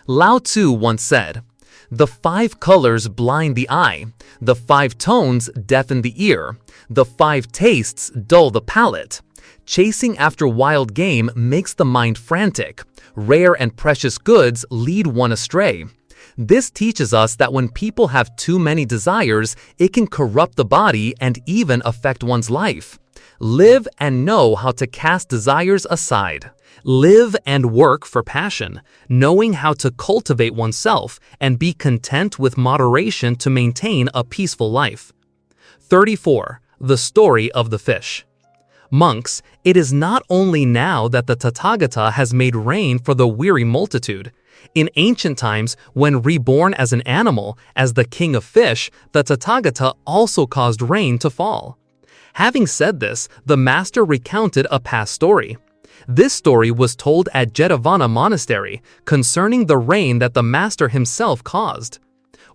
Lao Tzu once said, "The 5 colors blind the eye, the 5 tones deafen the ear, the 5 tastes dull the palate. Chasing after wild game makes the mind frantic. Rare and precious goods lead one astray." This teaches us that when people have too many desires, it can corrupt the body and even affect one's life. Live and know how to cast desires aside. Live and work for passion, knowing how to cultivate oneself and be content with moderation to maintain a peaceful life. 34. The story of the fish. Monks, it is not only now that the Tathagata has made rain for the weary multitude. In ancient times, when reborn as an animal, as the king of fish, the Tathagata also caused rain to fall. Having said this, the master recounted a past story. This story was told at Jetavana Monastery concerning the rain that the master himself caused.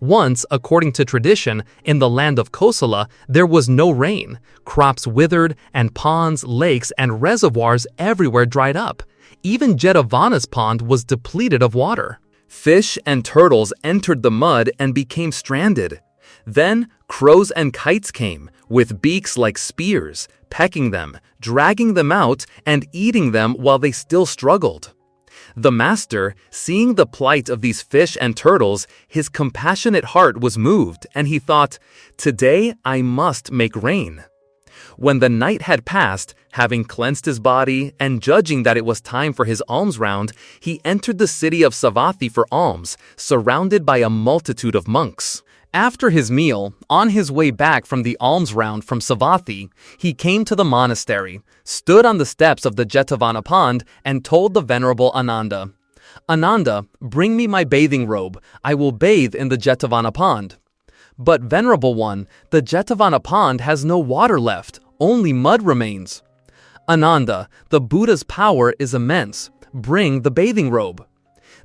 Once, according to tradition, in the land of Kosala, there was no rain. Crops withered, and ponds, lakes, and reservoirs everywhere dried up. Even Jetavana's pond was depleted of water. Fish and turtles entered the mud and became stranded. Then crows and kites came, with beaks like spears, pecking them, dragging them out, and eating them while they still struggled. The master, seeing the plight of these fish and turtles, his compassionate heart was moved, and he thought, "Today I must make rain." When the night had passed, having cleansed his body and judging that it was time for his alms round, he entered the city of Savatthi for alms, surrounded by a multitude of monks. After his meal, on his way back from the alms round from Savatthi, he came to the monastery, stood on the steps of the Jetavana pond, and told the Venerable Ananda, "Ananda, bring me my bathing robe. I will bathe in the Jetavana pond." "But Venerable One, the Jetavana pond has no water left, only mud remains." "Ananda, the Buddha's power is immense. Bring the bathing robe."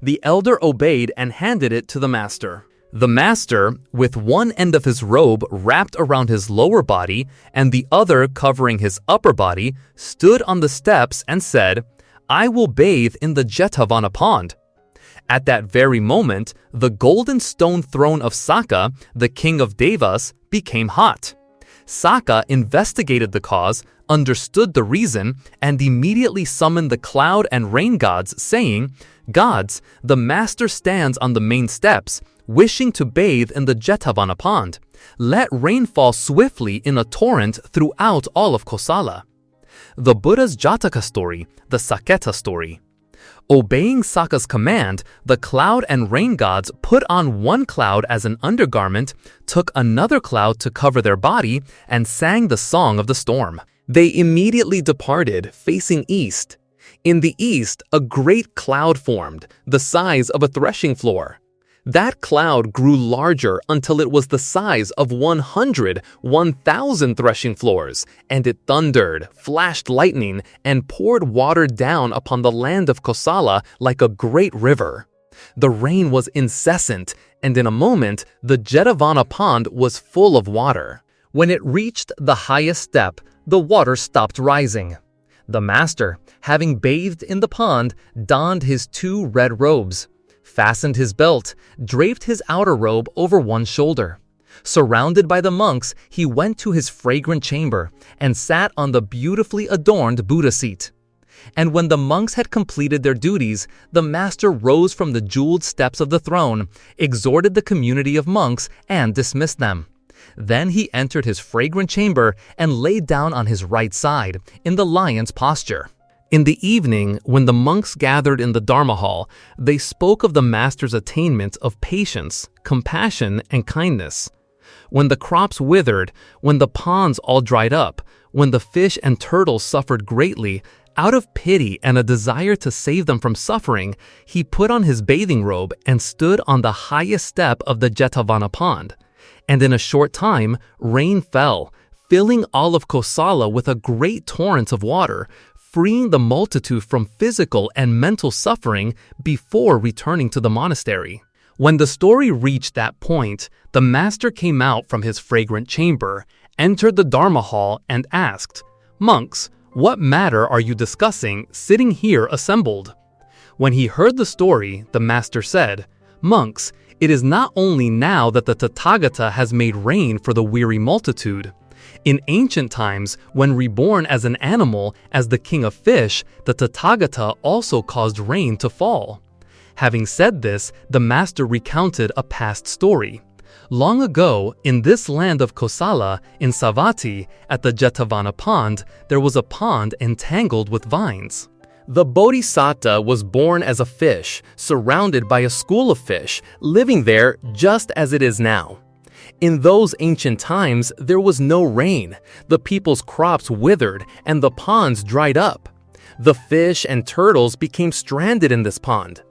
The elder obeyed and handed it to the master. The master, with one end of his robe wrapped around his lower body and the other covering his upper body, stood on the steps and said, "I will bathe in the Jetavana pond." At that very moment, the golden stone throne of Saka, the king of Devas, became hot. Saka investigated the cause, understood the reason, and immediately summoned the cloud and rain gods, saying, "Gods, the master stands on the main steps, wishing to bathe in the Jetavana pond. Let rain fall swiftly in a torrent throughout all of Kosala." The Buddha's Jataka story, the Saketa story. Obeying Saka's command, the cloud and rain gods put on one cloud as an undergarment, took another cloud to cover their body, and sang the song of the storm. They immediately departed, facing east. In the east, a great cloud formed, the size of a threshing floor. That cloud grew larger until it was the size of 1,000 threshing floors, and it thundered, flashed lightning, and poured water down upon the land of Kosala like a great river. The rain was incessant, and in a moment, the Jetavana pond was full of water. When it reached the highest step, the water stopped rising. The master, having bathed in the pond, donned his 2 red robes, fastened his belt, draped his outer robe over one shoulder. Surrounded by the monks, he went to his fragrant chamber and sat on the beautifully adorned Buddha seat. And when the monks had completed their duties, the master rose from the jeweled steps of the throne, exhorted the community of monks, and dismissed them. Then he entered his fragrant chamber and lay down on his right side, in the lion's posture. In the evening, when the monks gathered in the Dharma hall, they spoke of the master's attainment of patience, compassion, and kindness. When the crops withered, when the ponds all dried up, when the fish and turtles suffered greatly, out of pity and a desire to save them from suffering, he put on his bathing robe and stood on the highest step of the Jetavana pond. And in a short time, rain fell, filling all of Kosala with a great torrent of water, freeing the multitude from physical and mental suffering before returning to the monastery. When the story reached that point, the master came out from his fragrant chamber, entered the Dharma hall, and asked, "Monks, what matter are you discussing, sitting here assembled?" When he heard the story, the master said, "Monks, it is not only now that the Tathagata has made rain for the weary multitude. In ancient times, when reborn as an animal, as the king of fish, the Tathagata also caused rain to fall." Having said this, the master recounted a past story. Long ago, in this land of Kosala, in Savatthi, at the Jetavana pond, there was a pond entangled with vines. The Bodhisattva was born as a fish, surrounded by a school of fish, living there just as it is now. In those ancient times, there was no rain, the people's crops withered, and the ponds dried up. The fish and turtles became stranded in this pond.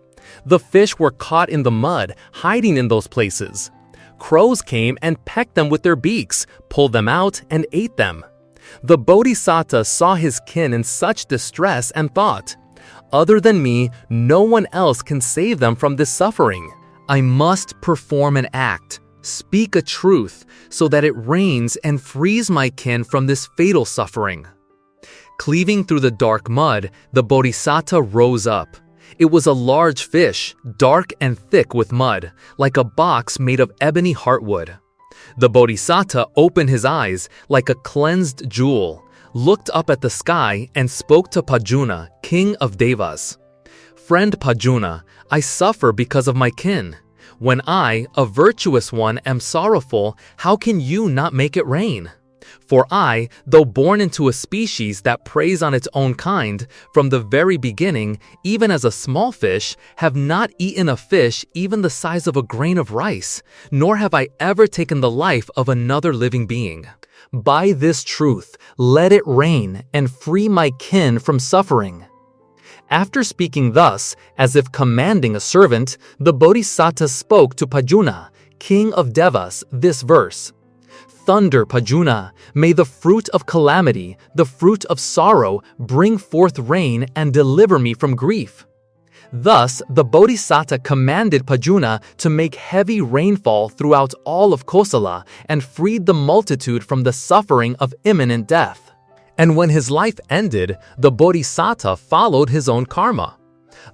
The fish were caught in the mud, hiding in those places. Crows came and pecked them with their beaks, pulled them out, and ate them. The Bodhisattva saw his kin in such distress and thought, "Other than me, no one else can save them from this suffering. I must perform an act, speak a truth, so that it rains and frees my kin from this fatal suffering." Cleaving through the dark mud, the Bodhisattva rose up. It was a large fish, dark and thick with mud, like a box made of ebony heartwood. The Bodhisattva opened his eyes like a cleansed jewel, looked up at the sky, and spoke to Pajuna, king of Devas. "Friend Pajuna, I suffer because of my kin. When I, a virtuous one, am sorrowful, how can you not make it rain? For I, though born into a species that preys on its own kind, from the very beginning, even as a small fish, have not eaten a fish even the size of a grain of rice, nor have I ever taken the life of another living being. By this truth, let it rain and free my kin from suffering." After speaking thus, as if commanding a servant, the Bodhisattva spoke to Pajuna, king of Devas, this verse: "Thunder, Pajuna, may the fruit of calamity, the fruit of sorrow, bring forth rain and deliver me from grief." Thus, the Bodhisattva commanded Pajuna to make heavy rainfall throughout all of Kosala and freed the multitude from the suffering of imminent death. And when his life ended, the Bodhisattva followed his own karma.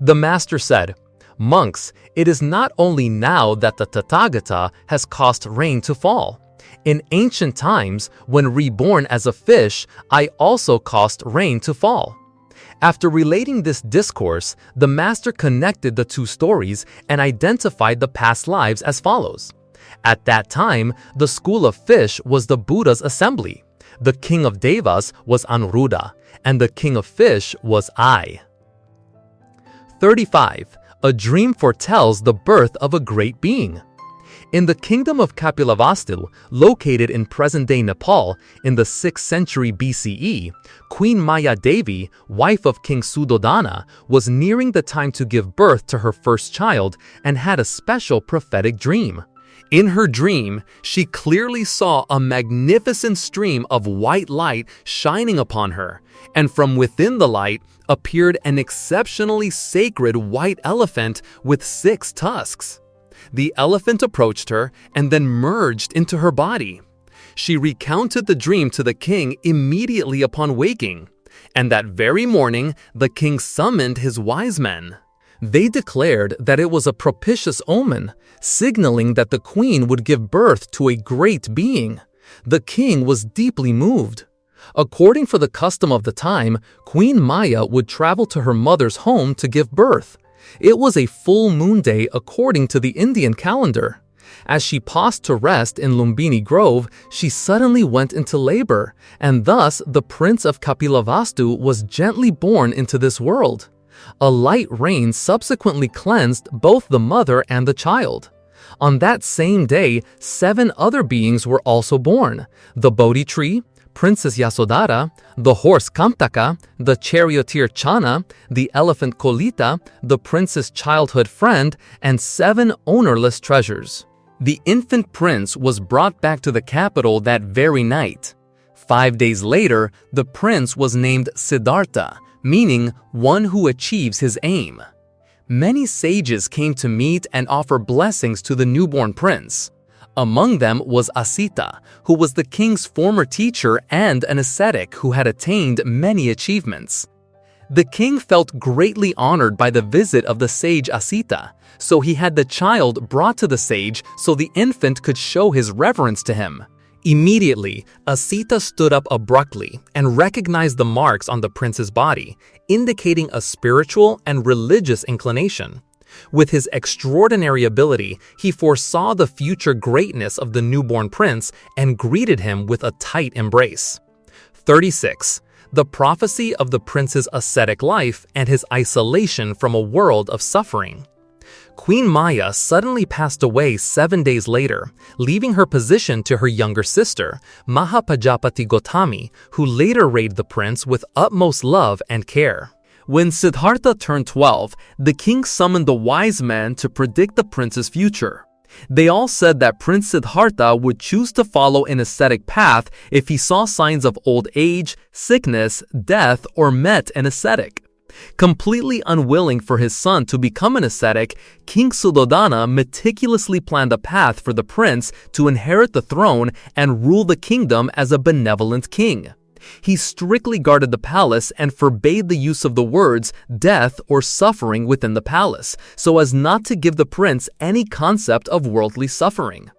The master said, "Monks, it is not only now that the Tathagata has caused rain to fall. In ancient times, when reborn as a fish, I also caused rain to fall." After relating this discourse, the master connected the two stories and identified the past lives as follows. At that time, the school of fish was the Buddha's assembly. The king of Devas was Anuruddha, and the king of fish was I. 35. A dream foretells the birth of a great being. In the kingdom of Kapilavastu, located in present-day Nepal, in the 6th century BCE, Queen Maya Devi, wife of King Suddhodana, was nearing the time to give birth to her first child and had a special prophetic dream. In her dream, she clearly saw a magnificent stream of white light shining upon her, and from within the light appeared an exceptionally sacred white elephant with 6 tusks. The elephant approached her and then merged into her body. She recounted the dream to the king immediately upon waking, and that very morning the king summoned his wise men. They declared that it was a propitious omen, signaling that the queen would give birth to a great being. The king was deeply moved. According to the custom of the time, Queen Maya would travel to her mother's home to give birth. It was a full moon day according to the Indian calendar. As she paused to rest in Lumbini Grove, she suddenly went into labor, and thus the prince of Kapilavastu was gently born into this world. A light rain subsequently cleansed both the mother and the child. On that same day, 7 other beings were also born: the Bodhi tree, Princess Yasodhara, the horse Kamtaka, the charioteer Chana, the elephant Kolita, the prince's childhood friend, and 7 ownerless treasures. The infant prince was brought back to the capital that very night. 5 days later, the prince was named Siddhartha, meaning one who achieves his aim. Many sages came to meet and offer blessings to the newborn prince. Among them was Asita, who was the king's former teacher and an ascetic who had attained many achievements. The king felt greatly honored by the visit of the sage Asita, so he had the child brought to the sage so the infant could show his reverence to him. Immediately, Asita stood up abruptly and recognized the marks on the prince's body, indicating a spiritual and religious inclination. With his extraordinary ability, he foresaw the future greatness of the newborn prince and greeted him with a tight embrace. 36. The prophecy of the prince's ascetic life and his isolation from a world of suffering. Queen Maya suddenly passed away 7 days later, leaving her position to her younger sister, Mahapajapati Gotami, who later raised the prince with utmost love and care. When Siddhartha turned 12, the king summoned the wise men to predict the prince's future. They all said that Prince Siddhartha would choose to follow an ascetic path if he saw signs of old age, sickness, death, or met an ascetic. Completely unwilling for his son to become an ascetic, King Suddhodana meticulously planned a path for the prince to inherit the throne and rule the kingdom as a benevolent king. He strictly guarded the palace and forbade the use of the words death or suffering within the palace, so as not to give the prince any concept of worldly suffering.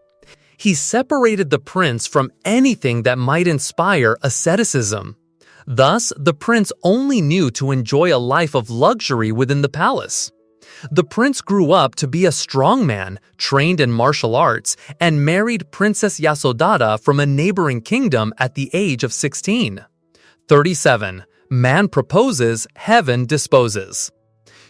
He separated the prince from anything that might inspire asceticism. Thus, the prince only knew to enjoy a life of luxury within the palace. The prince grew up to be a strong man, trained in martial arts, and married Princess Yasodhara from a neighboring kingdom at the age of 16. 37. Man proposes, heaven disposes.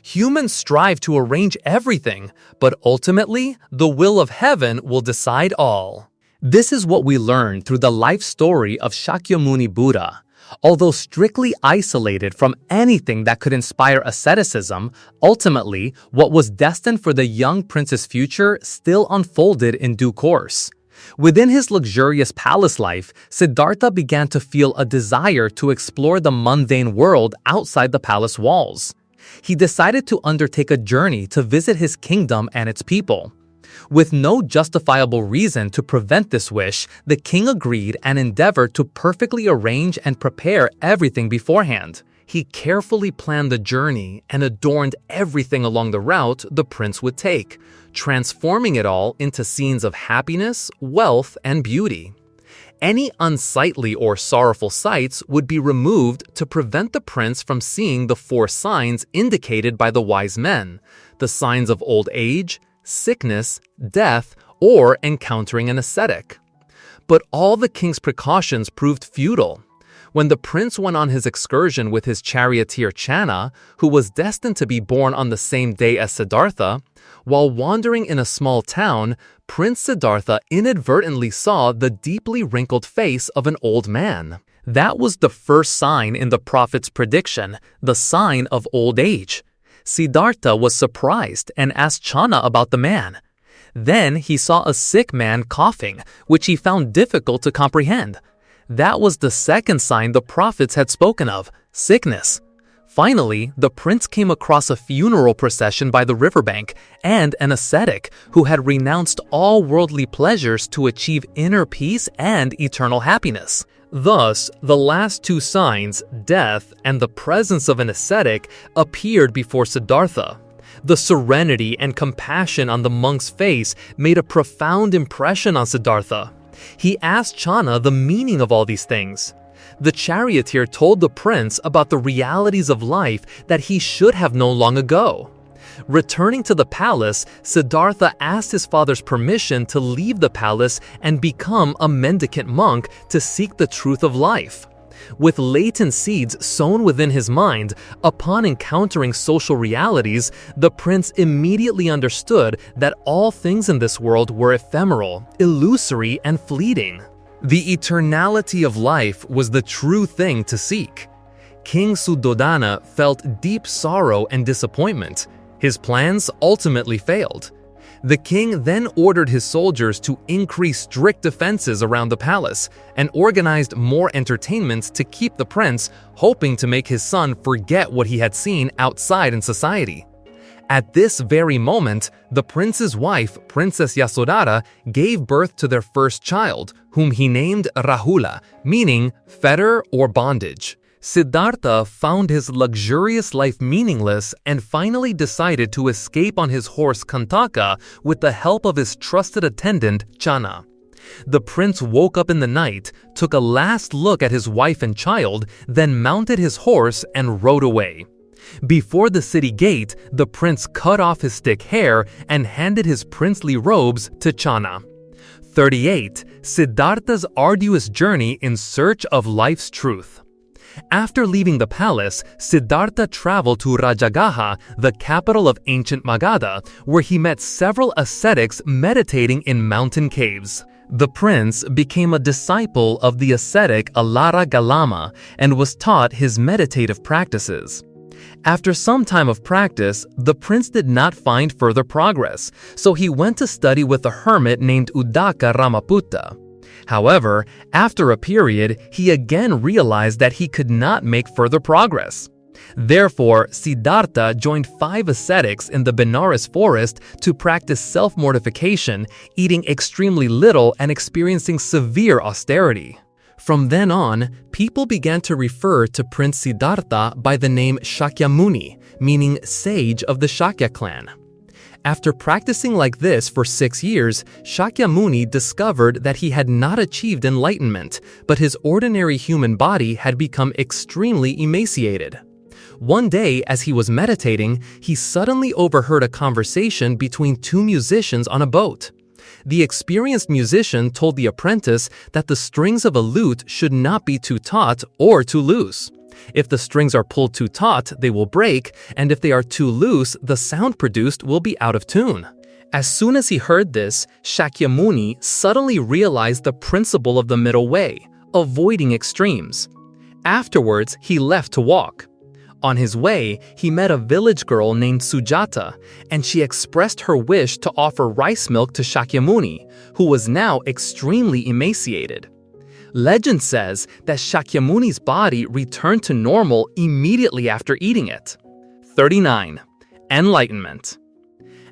Humans strive to arrange everything, but ultimately, the will of heaven will decide all. This is what we learn through the life story of Shakyamuni Buddha. Although strictly isolated from anything that could inspire asceticism, ultimately, what was destined for the young prince's future still unfolded in due course. Within his luxurious palace life, Siddhartha began to feel a desire to explore the mundane world outside the palace walls. He decided to undertake a journey to visit his kingdom and its people. With no justifiable reason to prevent this wish, the king agreed and endeavored to perfectly arrange and prepare everything beforehand. He carefully planned the journey and adorned everything along the route the prince would take, transforming it all into scenes of happiness, wealth, and beauty. Any unsightly or sorrowful sights would be removed to prevent the prince from seeing the 4 signs indicated by the wise men, the signs of old age, sickness, death, or encountering an ascetic. But all the king's precautions proved futile. When the prince went on his excursion with his charioteer Chana, who was destined to be born on the same day as Siddhartha, while wandering in a small town, Prince Siddhartha inadvertently saw the deeply wrinkled face of an old man. That was the first sign in the prophet's prediction, the sign of old age. Siddhartha was surprised and asked Chana about the man. Then he saw a sick man coughing, which he found difficult to comprehend. That was the second sign the prophets had spoken of, sickness. Finally, the prince came across a funeral procession by the riverbank and an ascetic who had renounced all worldly pleasures to achieve inner peace and eternal happiness. Thus, the last 2 signs, death and the presence of an ascetic, appeared before Siddhartha. The serenity and compassion on the monk's face made a profound impression on Siddhartha. He asked Channa the meaning of all these things. The charioteer told the prince about the realities of life that he should have known long ago. Returning to the palace, Siddhartha asked his father's permission to leave the palace and become a mendicant monk to seek the truth of life. With latent seeds sown within his mind, upon encountering social realities, the prince immediately understood that all things in this world were ephemeral, illusory, and fleeting. The eternality of life was the true thing to seek. King Suddhodana felt deep sorrow and disappointment. His plans ultimately failed. The king then ordered his soldiers to increase strict defenses around the palace and organized more entertainments to keep the prince, hoping to make his son forget what he had seen outside in society. At this very moment, the prince's wife, Princess Yasodhara, gave birth to their first child, whom he named Rahula, meaning fetter or bondage. Siddhartha found his luxurious life meaningless and finally decided to escape on his horse Kantaka with the help of his trusted attendant Channa. The prince woke up in the night, took a last look at his wife and child, then mounted his horse and rode away. Before the city gate, the prince cut off his thick hair and handed his princely robes to Channa. 38. Siddhartha's arduous journey in search of life's truth. After leaving the palace, Siddhartha traveled to Rajagaha, the capital of ancient Magadha, where he met several ascetics meditating in mountain caves. The prince became a disciple of the ascetic Alara Galama and was taught his meditative practices. After some time of practice, the prince did not find further progress, so he went to study with a hermit named Udaka Ramaputta. However, after a period, he again realized that he could not make further progress. Therefore, Siddhartha joined 5 ascetics in the Benares forest to practice self-mortification, eating extremely little and experiencing severe austerity. From then on, people began to refer to Prince Siddhartha by the name Shakyamuni, meaning sage of the Shakya clan. After practicing like this for 6 years, Shakyamuni discovered that he had not achieved enlightenment, but his ordinary human body had become extremely emaciated. One day, as he was meditating, he suddenly overheard a conversation between 2 musicians on a boat. The experienced musician told the apprentice that the strings of a lute should not be too taut or too loose. If the strings are pulled too taut, they will break, and if they are too loose, the sound produced will be out of tune. As soon as he heard this, Shakyamuni suddenly realized the principle of the middle way, avoiding extremes. Afterwards, he left to walk. On his way, he met a village girl named Sujata, and she expressed her wish to offer rice milk to Shakyamuni, who was now extremely emaciated. Legend says that Shakyamuni's body returned to normal immediately after eating it. 39. Enlightenment.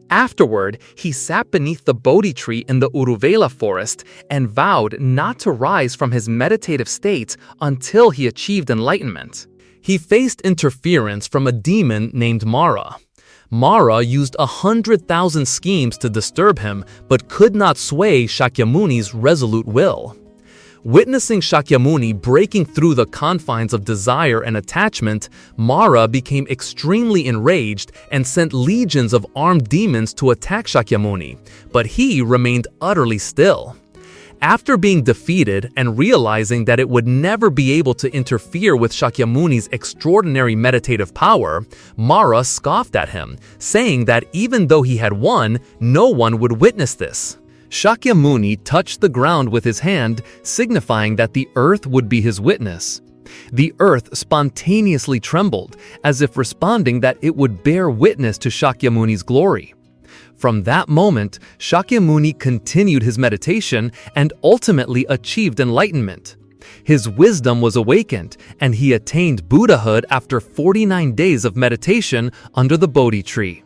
Afterward, he sat beneath the Bodhi tree in the Uruvela forest and vowed not to rise from his meditative state until he achieved enlightenment. He faced interference from a demon named Mara. Mara used 100,000 schemes to disturb him, but could not sway Shakyamuni's resolute will. Witnessing Shakyamuni breaking through the confines of desire and attachment, Mara became extremely enraged and sent legions of armed demons to attack Shakyamuni, but he remained utterly still. After being defeated and realizing that it would never be able to interfere with Shakyamuni's extraordinary meditative power, Mara scoffed at him, saying that even though he had won, no one would witness this. Shakyamuni touched the ground with his hand, signifying that the earth would be his witness. The earth spontaneously trembled, as if responding that it would bear witness to Shakyamuni's glory. From that moment, Shakyamuni continued his meditation and ultimately achieved enlightenment. His wisdom was awakened, and he attained Buddhahood after 49 days of meditation under the Bodhi tree.